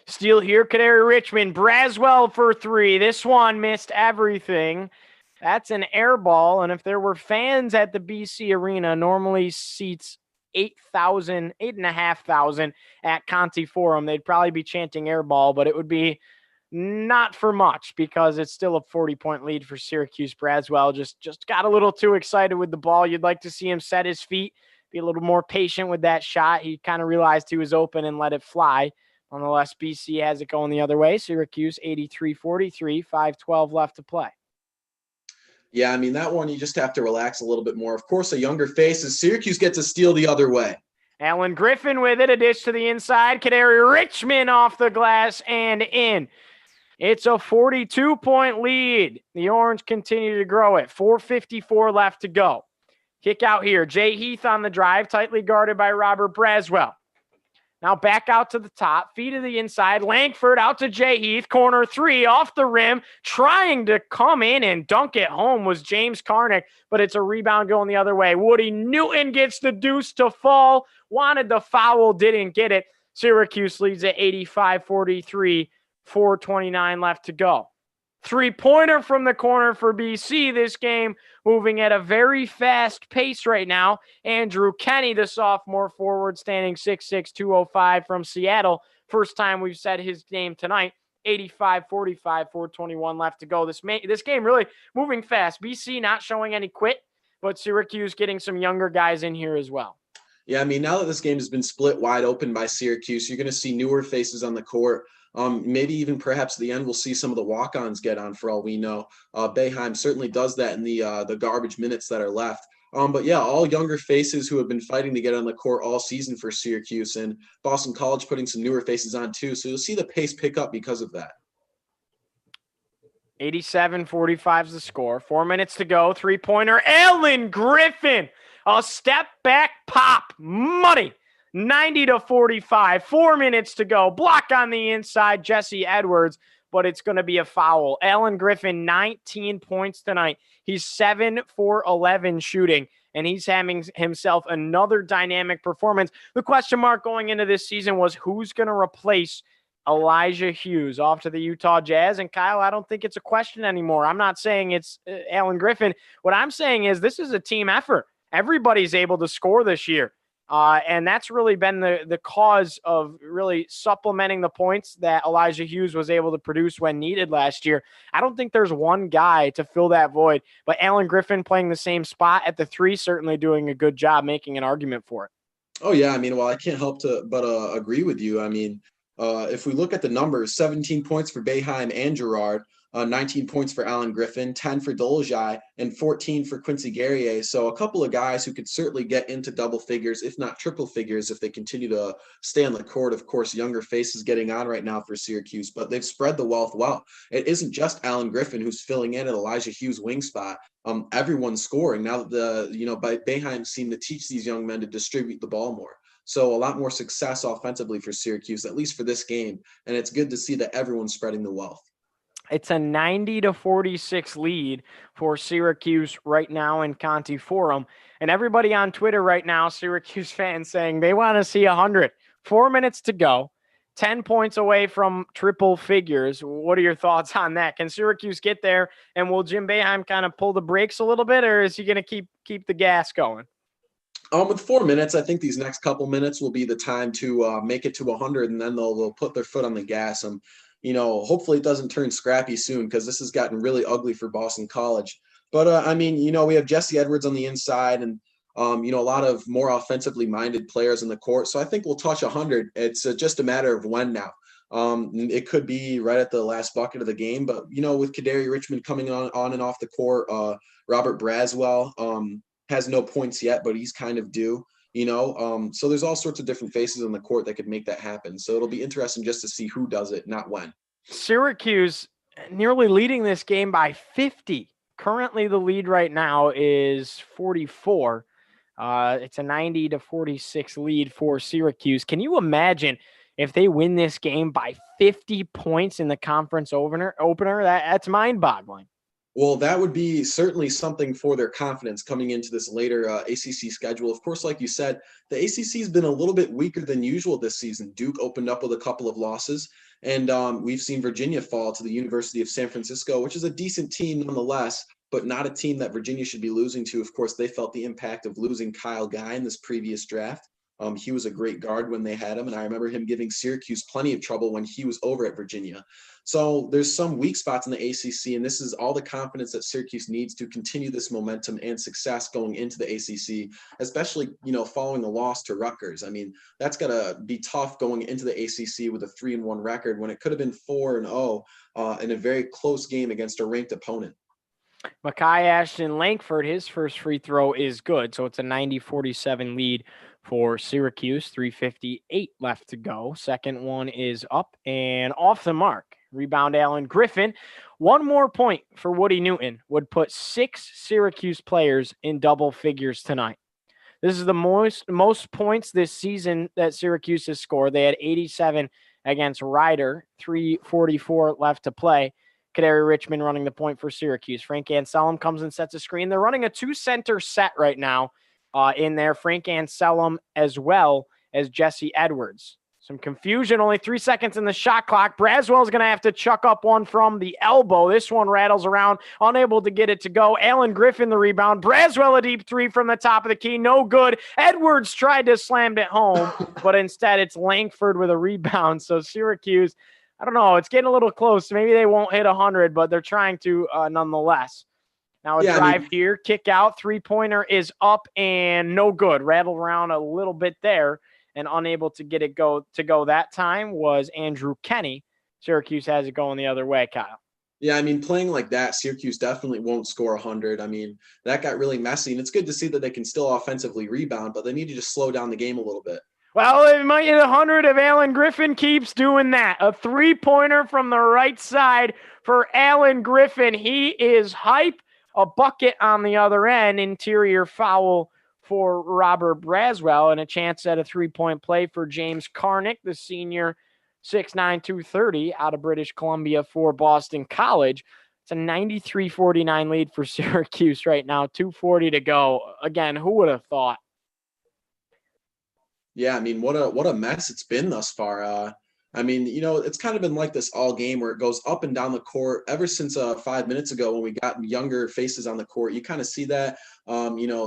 Steal here, Kadari Richmond. Braswell for 3. This one missed everything. That's an air ball, and if there were fans at the BC Arena, normally seats 8,500 at Conti Forum, they'd probably be chanting air ball, but it would be not for much because it's still a 40-point lead for Syracuse. Braswell just got a little too excited with the ball. You'd like to see him set his feet, be a little more patient with that shot. He kind of realized he was open and let it fly. Nonetheless, BC has it going the other way. Syracuse 83-43, 5:12 left to play. Yeah, I mean, that one you just have to relax a little bit more. Of course, a younger face is Syracuse gets a steal the other way. Alan Griffin with it, a dish to the inside. Kadari Richmond off the glass and in. It's a 42-point lead. The Orange continue to grow it. 4:54 left to go. Kick out here. Jay Heath on the drive, tightly guarded by Robert Braswell. Now back out to the top, feed to the inside. Langford out to Jay Heath, corner 3 off the rim. Trying to come in and dunk it home was James Karnick, but it's a rebound going the other way. Woody Newton gets the deuce to fall. Wanted the foul, didn't get it. Syracuse leads at 85-43, 4:29 left to go. Three-pointer from the corner for BC. This game moving at a very fast pace right now. Andrew Kenny, the sophomore forward, standing 6'6", 205 from Seattle. First time we've said his name tonight. 85-45, 4:21 left to go. This game really moving fast. BC not showing any quit, but Syracuse getting some younger guys in here as well. Yeah, I mean, now that this game has been split wide open by Syracuse, you're going to see newer faces on the court. Maybe even perhaps at the end, we'll see some of the walk-ons get on for all we know. Boeheim certainly does that in the garbage minutes that are left. But yeah, all younger faces who have been fighting to get on the court all season for Syracuse, and Boston College putting some newer faces on too. So you'll see the pace pick up because of that. 87-45 is the score. 4 minutes to go. Three-pointer. Alan Griffin. A step back pop. Money. 90-45. 4 minutes to go. Block on the inside. Jesse Edwards, but it's going to be a foul. Alan Griffin, 19 points tonight. He's 7 for 11 shooting, and he's having himself another dynamic performance. The question mark going into this season was who's going to replace Elijah Hughes off to the Utah Jazz. And Kyle, I don't think it's a question anymore. I'm not saying it's Alan Griffin. What I'm saying is this is a team effort. everybody's able to score this year. And that's really been the cause of really supplementing the points that Elijah Hughes was able to produce when needed last year. I don't think there's one guy to fill that void, but Alan Griffin playing the same spot at the 3, certainly doing a good job making an argument for it. Oh, yeah. I mean, well, I can't help but agree with you. I mean, if we look at the numbers, 17 points for Boeheim and Girard, 19 points for Alan Griffin, 10 for Dolezaj, and 14 for Quincy Guerrier. So a couple of guys who could certainly get into double figures, if not triple figures, if they continue to stay on the court. Of course, younger faces getting on right now for Syracuse, but they've spread the wealth well. It isn't just Alan Griffin who's filling in at Elijah Hughes' wing spot. Everyone's scoring now that Boeheim seemed to teach these young men to distribute the ball more. So a lot more success offensively for Syracuse, at least for this game. And it's good to see that everyone's spreading the wealth. It's a 90-46 lead for Syracuse right now in Conti Forum. And everybody on Twitter right now, Syracuse fans, saying they want to see 100. 4 minutes to go, 10 points away from triple figures. What are your thoughts on that? Can Syracuse get there? And will Jim Boeheim kind of pull the brakes a little bit, or is he going to keep the gas going? With 4 minutes, I think these next couple minutes will be the time to make it to 100, and then they'll put their foot on the gas. Hopefully it doesn't turn scrappy soon, because this has gotten really ugly for Boston College. But, we have Jesse Edwards on the inside and, a lot of more offensively minded players in the court. So I think we'll touch 100. It's just a matter of when now. It could be right at the last bucket of the game. But, with Kadary Richmond coming on and off the court, Robert Braswell has no points yet, but he's kind of due. So there's all sorts of different faces on the court that could make that happen. So it'll be interesting just to see who does it, not when. Syracuse nearly leading this game by 50. Currently, the lead right now is 44. It's a 90-46 lead for Syracuse. Can you imagine if they win this game by 50 points in the conference opener? That's mind-boggling. Well, that would be certainly something for their confidence coming into this later ACC schedule. Of course, like you said, the ACC has been a little bit weaker than usual this season. Duke opened up with a couple of losses, and we've seen Virginia fall to the University of San Francisco, which is a decent team nonetheless, but not a team that Virginia should be losing to. Of course, they felt the impact of losing Kyle Guy in this previous draft. He was a great guard when they had him, and I remember him giving Syracuse plenty of trouble when he was over at Virginia. So there's some weak spots in the ACC, and this is all the confidence that Syracuse needs to continue this momentum and success going into the ACC, especially, following a loss to Rutgers. I mean, that's got to be tough going into the ACC with a 3-1 record when it could have been 4-0 in a very close game against a ranked opponent. Mekhi Ashton Langford, his first free throw is good, so it's a 90-47 lead for Syracuse. 3:58 left to go. Second one is up and off the mark. Rebound Alan Griffin. One more point for Woody Newton would put 6 Syracuse players in double figures tonight. This is the most points this season that Syracuse has scored. They had 87 against Rider, 3:44 left to play. Kadary Richmond running the point for Syracuse. Frank Anselm comes and sets a screen. They're running a 2-center set right now in there. Frank Anselm as well as Jesse Edwards. Some confusion, only 3 seconds in the shot clock. Braswell's going to have to chuck up one from the elbow. This one rattles around, unable to get it to go. Alan Griffin the rebound. Braswell a deep 3 from the top of the key. No good. Edwards tried to slam it home, but instead it's Langford with a rebound. So Syracuse, I don't know, it's getting a little close. Maybe they won't hit 100, but they're trying to nonetheless. Now a drive here, kick out, 3-pointer is up and no good. Rattled around a little bit there and unable to get it go that time was Andrew Kenny. Syracuse has it going the other way, Kyle. Yeah, playing like that, Syracuse definitely won't score 100. That got really messy, and it's good to see that they can still offensively rebound, but they need to just slow down the game a little bit. Well, it might hit 100 if Alan Griffin keeps doing that. A 3-pointer from the right side for Alan Griffin. He is hype. A bucket on the other end. Interior foul for Robert Braswell, and a chance at a 3-point play for James Carnick, the senior, 6'9", 230 out of British Columbia for Boston College. It's a 93-49 lead for Syracuse right now. 2:40 to go. Again, who would have thought? Yeah, what a mess it's been thus far. I mean, it's kind of been like this all game where it goes up and down the court ever since 5 minutes ago when we got younger faces on the court. You kind of see that,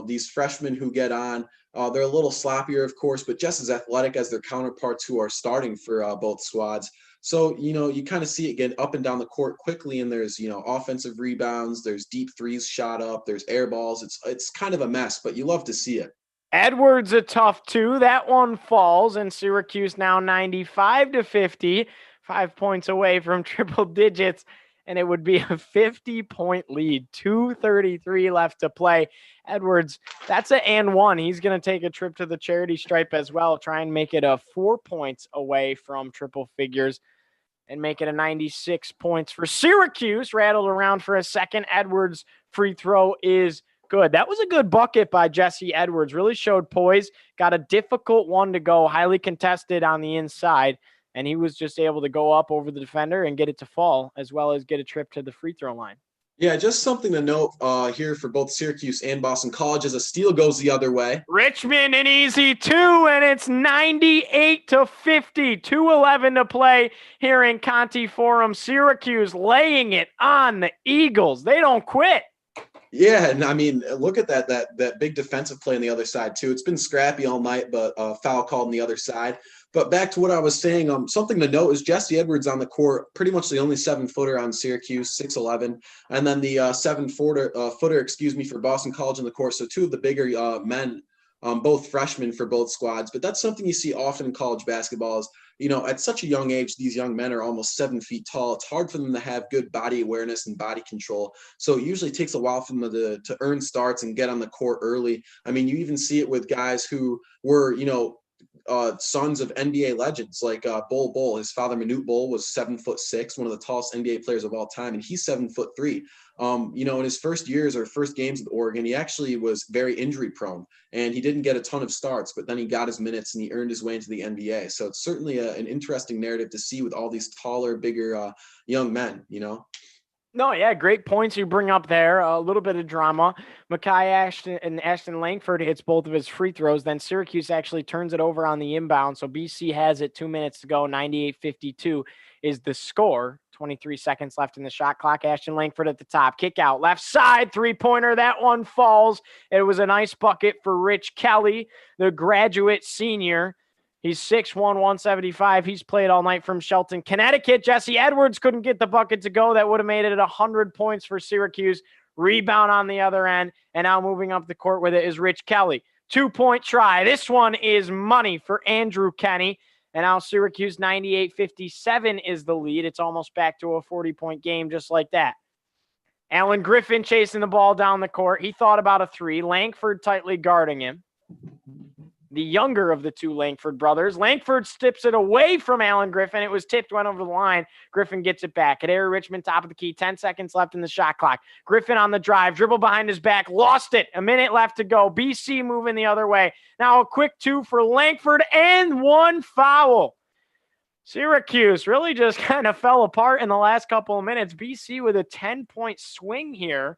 these freshmen who get on, they're a little sloppier, of course, but just as athletic as their counterparts who are starting for both squads. So, you kind of see it get up and down the court quickly, and there's, offensive rebounds, there's deep threes shot up, there's air balls. It's kind of a mess, but you love to see it. Edwards a tough two. That one falls, and Syracuse now 95-50, 5 points away from triple digits, and it would be a 50-point lead. 2:33 left to play. Edwards, that's an and one. He's going to take a trip to the charity stripe as well, try and make it a 4 points away from triple figures and make it a 96 points for Syracuse. Rattled around for a second. Edwards' free throw is good. That was a good bucket by Jesse Edwards. Really showed poise. Got a difficult one to go, highly contested on the inside, and he was just able to go up over the defender and get it to fall, as well as get a trip to the free throw line. Yeah, just something to note here for both Syracuse and Boston College as a steal goes the other way. Richmond an easy two, and it's 98-50, 2:11 to play here in Conti Forum. Syracuse laying it on the Eagles. They don't quit. Yeah, and I mean, look at that big defensive play on the other side too. It's been scrappy all night, but foul called on the other side. But back to what I was saying, something to note is Jesse Edwards on the court, pretty much the only 7-footer on Syracuse, 6'11", and then the 7-footer, for Boston College on the court. So two of the bigger men, both freshmen for both squads. But that's something you see often in college basketball is, at such a young age, these young men are almost 7 feet tall. It's hard for them to have good body awareness and body control. So it usually takes a while for them to earn starts and get on the court early. I mean, you even see it with guys who were, sons of NBA legends like Bol. His father, Manute Bol, was 7'6", one of the tallest NBA players of all time, and he's 7'3". In his first years or first games with Oregon, he actually was very injury prone and he didn't get a ton of starts, but then he got his minutes and he earned his way into the NBA. So it's certainly an interesting narrative to see with all these taller, bigger young men, No, yeah, great points you bring up there. A little bit of drama. Mekhi Ashton and Ashton Langford hits both of his free throws. Then Syracuse actually turns it over on the inbound. So BC has it 2 minutes to go. 98-52 is the score. 23 seconds left in the shot clock. Ashton Langford at the top. Kick out. Left side. Three-pointer. That one falls. It was a nice bucket for Rich Kelly, the graduate senior. He's 6'1", 175. He's played all night from Shelton, Connecticut. Jesse Edwards couldn't get the bucket to go. That would have made it 100 points for Syracuse. Rebound on the other end. And now moving up the court with it is Rich Kelly. 2-point try. This one is money for Andrew Kenny. And now Syracuse 98-57 is the lead. It's almost back to a 40-point game just like that. Alan Griffin chasing the ball down the court. He thought about a three. Langford tightly guarding him. The younger of the two Langford brothers. Langford tips it away from Alan Griffin. It was tipped, went over the line. Griffin gets it back. Kadary Richmond, top of the key. 10 seconds left in the shot clock. Griffin on the drive. Dribble behind his back. Lost it. A minute left to go. BC moving the other way. Now a quick two for Langford and one foul. Syracuse really just kind of fell apart in the last couple of minutes. BC with a 10-point swing here.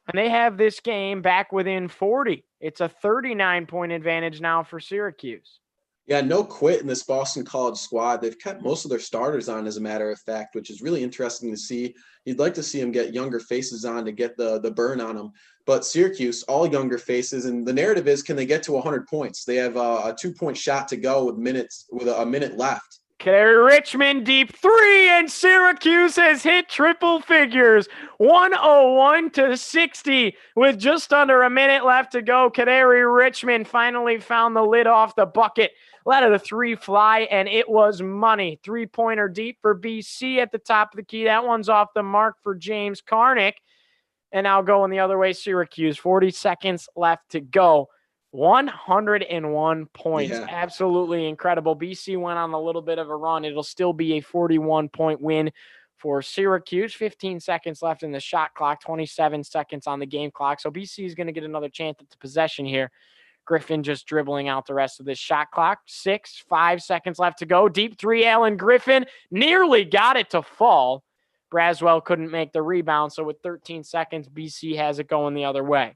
And they have this game back within 40. It's a 39-point advantage now for Syracuse. Yeah, no quit in this Boston College squad. They've kept most of their starters on, as a matter of fact, which is really interesting to see. You'd like to see them get younger faces on to get the burn on them. But Syracuse, all younger faces, and the narrative is, can they get to 100 points? They have a 2-point shot to go with a minute left. Kadary Richmond deep three, and Syracuse has hit triple figures. 101-60 with just under a minute left to go. Kadary Richmond finally found the lid off the bucket. Let it a three fly, and it was money. Three-pointer deep for BC at the top of the key. That one's off the mark for James Karnick. And now going the other way, Syracuse. 40 seconds left to go. 101 points. Yeah. Absolutely incredible. BC went on a little bit of a run. It'll still be a 41-point win for Syracuse. 15 seconds left in the shot clock, 27 seconds on the game clock. So BC is going to get another chance at the possession here. Griffin just dribbling out the rest of this shot clock. 5 seconds left to go. Deep three, Alan Griffin nearly got it to fall. Braswell couldn't make the rebound. So with 13 seconds, BC has it going the other way.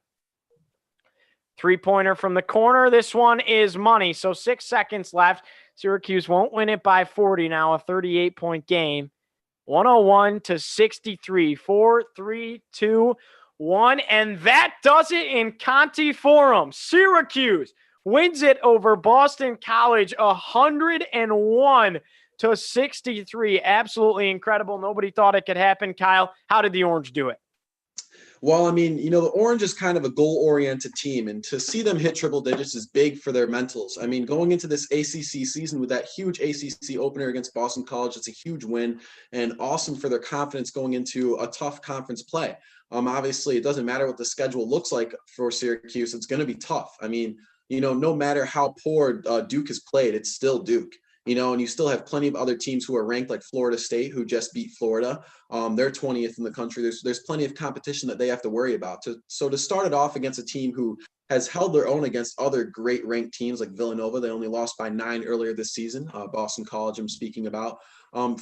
Three-pointer from the corner. This one is money. So 6 seconds left. Syracuse won't win it by 40 now, a 38-point game. 101-63. 4, 3, 2, 1. And that does it in Conti Forum. Syracuse wins it over Boston College 101-63. Absolutely incredible. Nobody thought it could happen. Kyle, how did the Orange do it? Well, I mean, the Orange is kind of a goal-oriented team, and to see them hit triple digits is big for their mentals. I mean, going into this ACC season with that huge ACC opener against Boston College, it's a huge win and awesome for their confidence going into a tough conference play. Obviously, it doesn't matter what the schedule looks like for Syracuse. It's going to be tough. I mean, no matter how poor Duke has played, it's still Duke. And you still have plenty of other teams who are ranked, like Florida State, who just beat Florida. They're 20th in the country. There's plenty of competition that they have to worry about. So to start it off against a team who has held their own against other great ranked teams like Villanova, they only lost by 9 earlier this season. Boston College, I'm speaking about.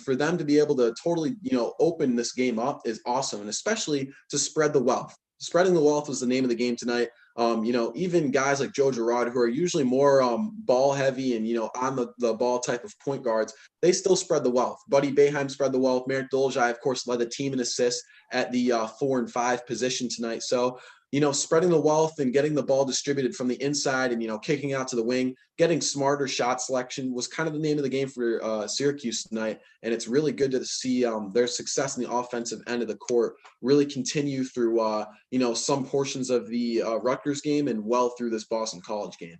For them to be able to totally, open this game up is awesome, and especially to spread the wealth. Spreading the wealth was the name of the game tonight. Even guys like Joe Girard, who are usually more ball heavy and, on the ball type of point guards, they still spread the wealth. Buddy Boeheim spread the wealth. Merrick Dolezaj, of course, led the team in assists at the 4 and 5 position tonight. So, spreading the wealth and getting the ball distributed from the inside and, kicking out to the wing, getting smarter shot selection was kind of the name of the game for Syracuse tonight. And it's really good to see their success in the offensive end of the court really continue through, some portions of the Rutgers game and well through this Boston College game.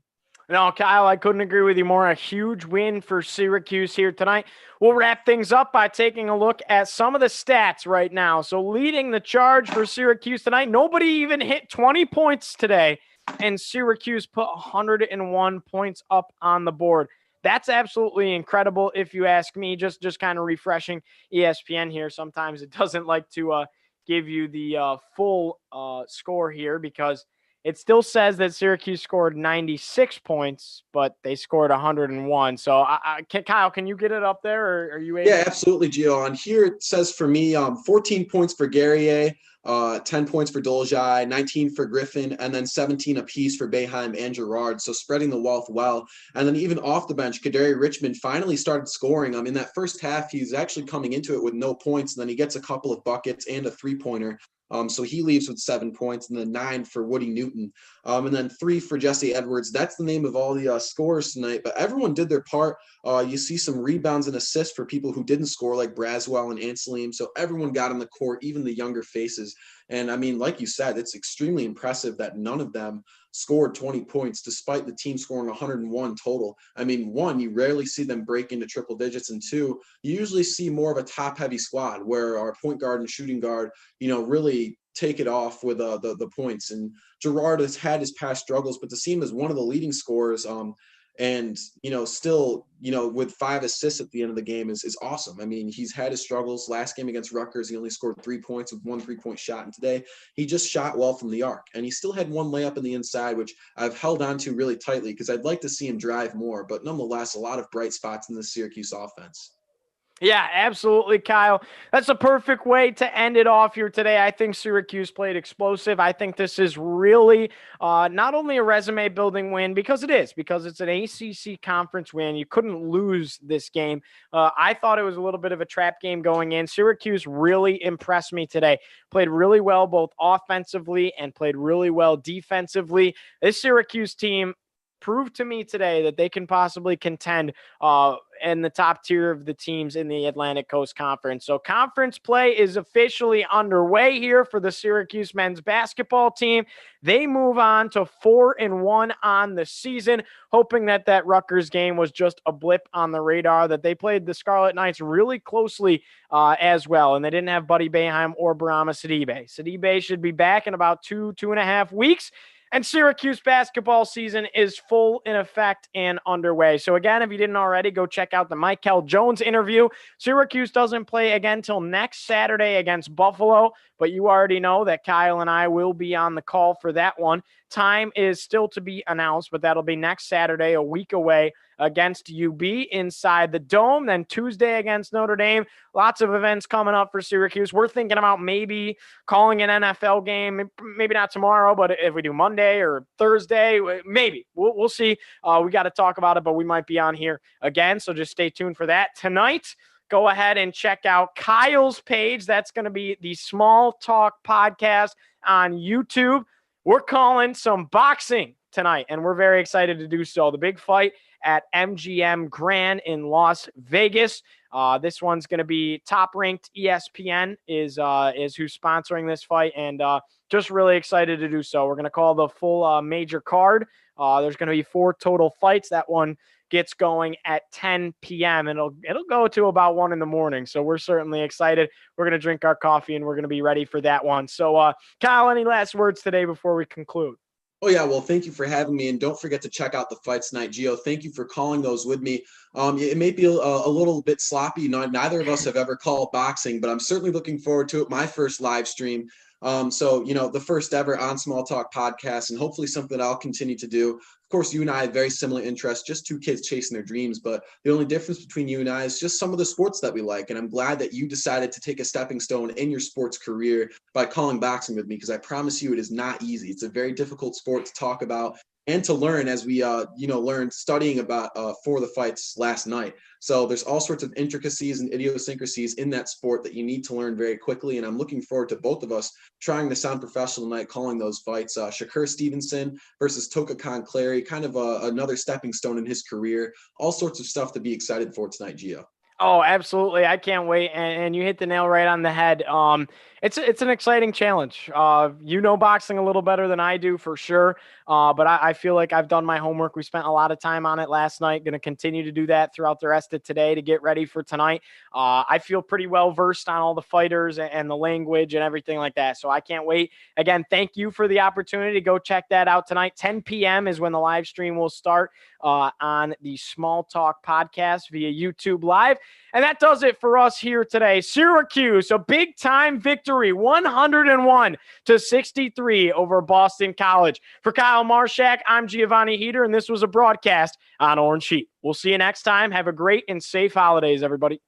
No, Kyle, I couldn't agree with you more. A huge win for Syracuse here tonight. We'll wrap things up by taking a look at some of the stats right now. So leading the charge for Syracuse tonight, nobody even hit 20 points today, and Syracuse put 101 points up on the board. That's absolutely incredible if you ask me. Just kind of refreshing ESPN here. Sometimes it doesn't like to give you the full score here because it still says that Syracuse scored 96 points, but they scored 101. So, Kyle, can you get it up there, or are you able? Yeah, absolutely, Gio. On here it says for me 14 points for Guerrier, 10 points for Dolezaj, 19 for Griffin, and then 17 apiece for Boeheim and Girard. So spreading the wealth well. And then even off the bench, Kadari Richmond finally started scoring. In that first half, he's actually coming into it with no points, and then he gets a couple of buckets and a three-pointer. So he leaves with 7 points, and then 9 for Woody Newton, and then 3 for Jesse Edwards. That's the name of all the scorers tonight, but everyone did their part. You see some rebounds and assists for people who didn't score, like Braswell and Anselim. So everyone got on the court, even the younger faces. And like you said, it's extremely impressive that none of them scored 20 points, despite the team scoring 101 total. One, you rarely see them break into triple digits, and 2, you usually see more of a top-heavy squad where our point guard and shooting guard, really take it off with the points. And Girard has had his past struggles, but to see him as one of the leading scorers, and still with 5 assists at the end of the game is awesome. He's had his struggles. Last game against Rutgers, he only scored 3 points with 1 3-point shot, and today he just shot well from the arc, and he still had 1 layup in the inside, which I've held on to really tightly because I'd like to see him drive more. But nonetheless, a lot of bright spots in the Syracuse offense. Yeah, absolutely, Kyle. That's a perfect way to end it off here today. I think Syracuse played explosive. I think this is really not only a resume-building win, because it's an ACC conference win. You couldn't lose this game. I thought it was a little bit of a trap game going in. Syracuse really impressed me today. Played really well both offensively and played really well defensively. This Syracuse team proved to me today that they can possibly contend in the top tier of the teams in the Atlantic Coast Conference. So conference play is officially underway here for the Syracuse men's basketball team. They move on to 4-1 on the season, hoping that Rutgers game was just a blip on the radar, that they played the Scarlet Knights really closely as well. And they didn't have Buddy Boeheim or Barama Sidibe. Sidibe should be back in about 2.5 weeks. And Syracuse basketball season is full in effect and underway. So again, if you didn't already, go check out the Michael Jones interview. Syracuse doesn't play again till next Saturday against Buffalo, but you already know that Kyle and I will be on the call for that one. time is still to be announced, but that'll be next Saturday, a week away, against UB inside the Dome. Then Tuesday against Notre Dame. Lots of events coming up for Syracuse. We're thinking about maybe calling an NFL game, maybe not tomorrow, but if we do Monday or Thursday, maybe. We'll see. We got to talk about it, but we might be on here again, so just stay tuned for that. Tonight, go ahead and check out Kyle's page. That's going to be the Small Talk Podcast on YouTube. We're calling some boxing tonight, and we're very excited to do so. The big fight at MGM Grand in Las Vegas. This one's going to be top-ranked. ESPN is who's sponsoring this fight, and just really excited to do so. We're going to call the full major card. There's going to be 4 total fights. That one gets going at 10 p.m. and it'll go to about 1 a.m. So we're certainly excited. We're going to drink our coffee and we're going to be ready for that one. So Kyle, any last words today before we conclude? Oh, yeah. Well, thank you for having me. And don't forget to check out the fights tonight. Gio, thank you for calling those with me. It may be a little bit sloppy. Neither of us have ever called boxing, but I'm certainly looking forward to it. My first live stream. So, the first ever on Small Talk podcast, and hopefully something that I'll continue to do. Of course, you and I have very similar interests, just 2 kids chasing their dreams. But the only difference between you and I is just some of the sports that we like. And I'm glad that you decided to take a stepping stone in your sports career by calling boxing with me, because I promise you it is not easy. It's a very difficult sport to talk about and to learn, as we, learned studying about for the fights last night. So there's all sorts of intricacies and idiosyncrasies in that sport that you need to learn very quickly. And I'm looking forward to both of us trying to sound professional tonight, calling those fights. Shakur Stevenson versus Toka Khan Clary, kind of another stepping stone in his career. All sorts of stuff to be excited for tonight, Gio. Oh, absolutely. I can't wait. And you hit the nail right on the head. It's an exciting challenge. Boxing a little better than I do for sure. But I feel like I've done my homework. We spent a lot of time on it last night. Going to continue to do that throughout the rest of today to get ready for tonight. I feel pretty well versed on all the fighters and the language and everything like that. So I can't wait. Again, thank you for the opportunity to go check that out tonight. 10 p.m. is when the live stream will start on the Small Talk podcast via YouTube Live. And that does it for us here today. Syracuse, a big-time victory, 101-63 over Boston College. For Kyle Marchak, I'm Giovanni Heater, and this was a broadcast on Orange Sheet. We'll see you next time. Have a great and safe holidays, everybody.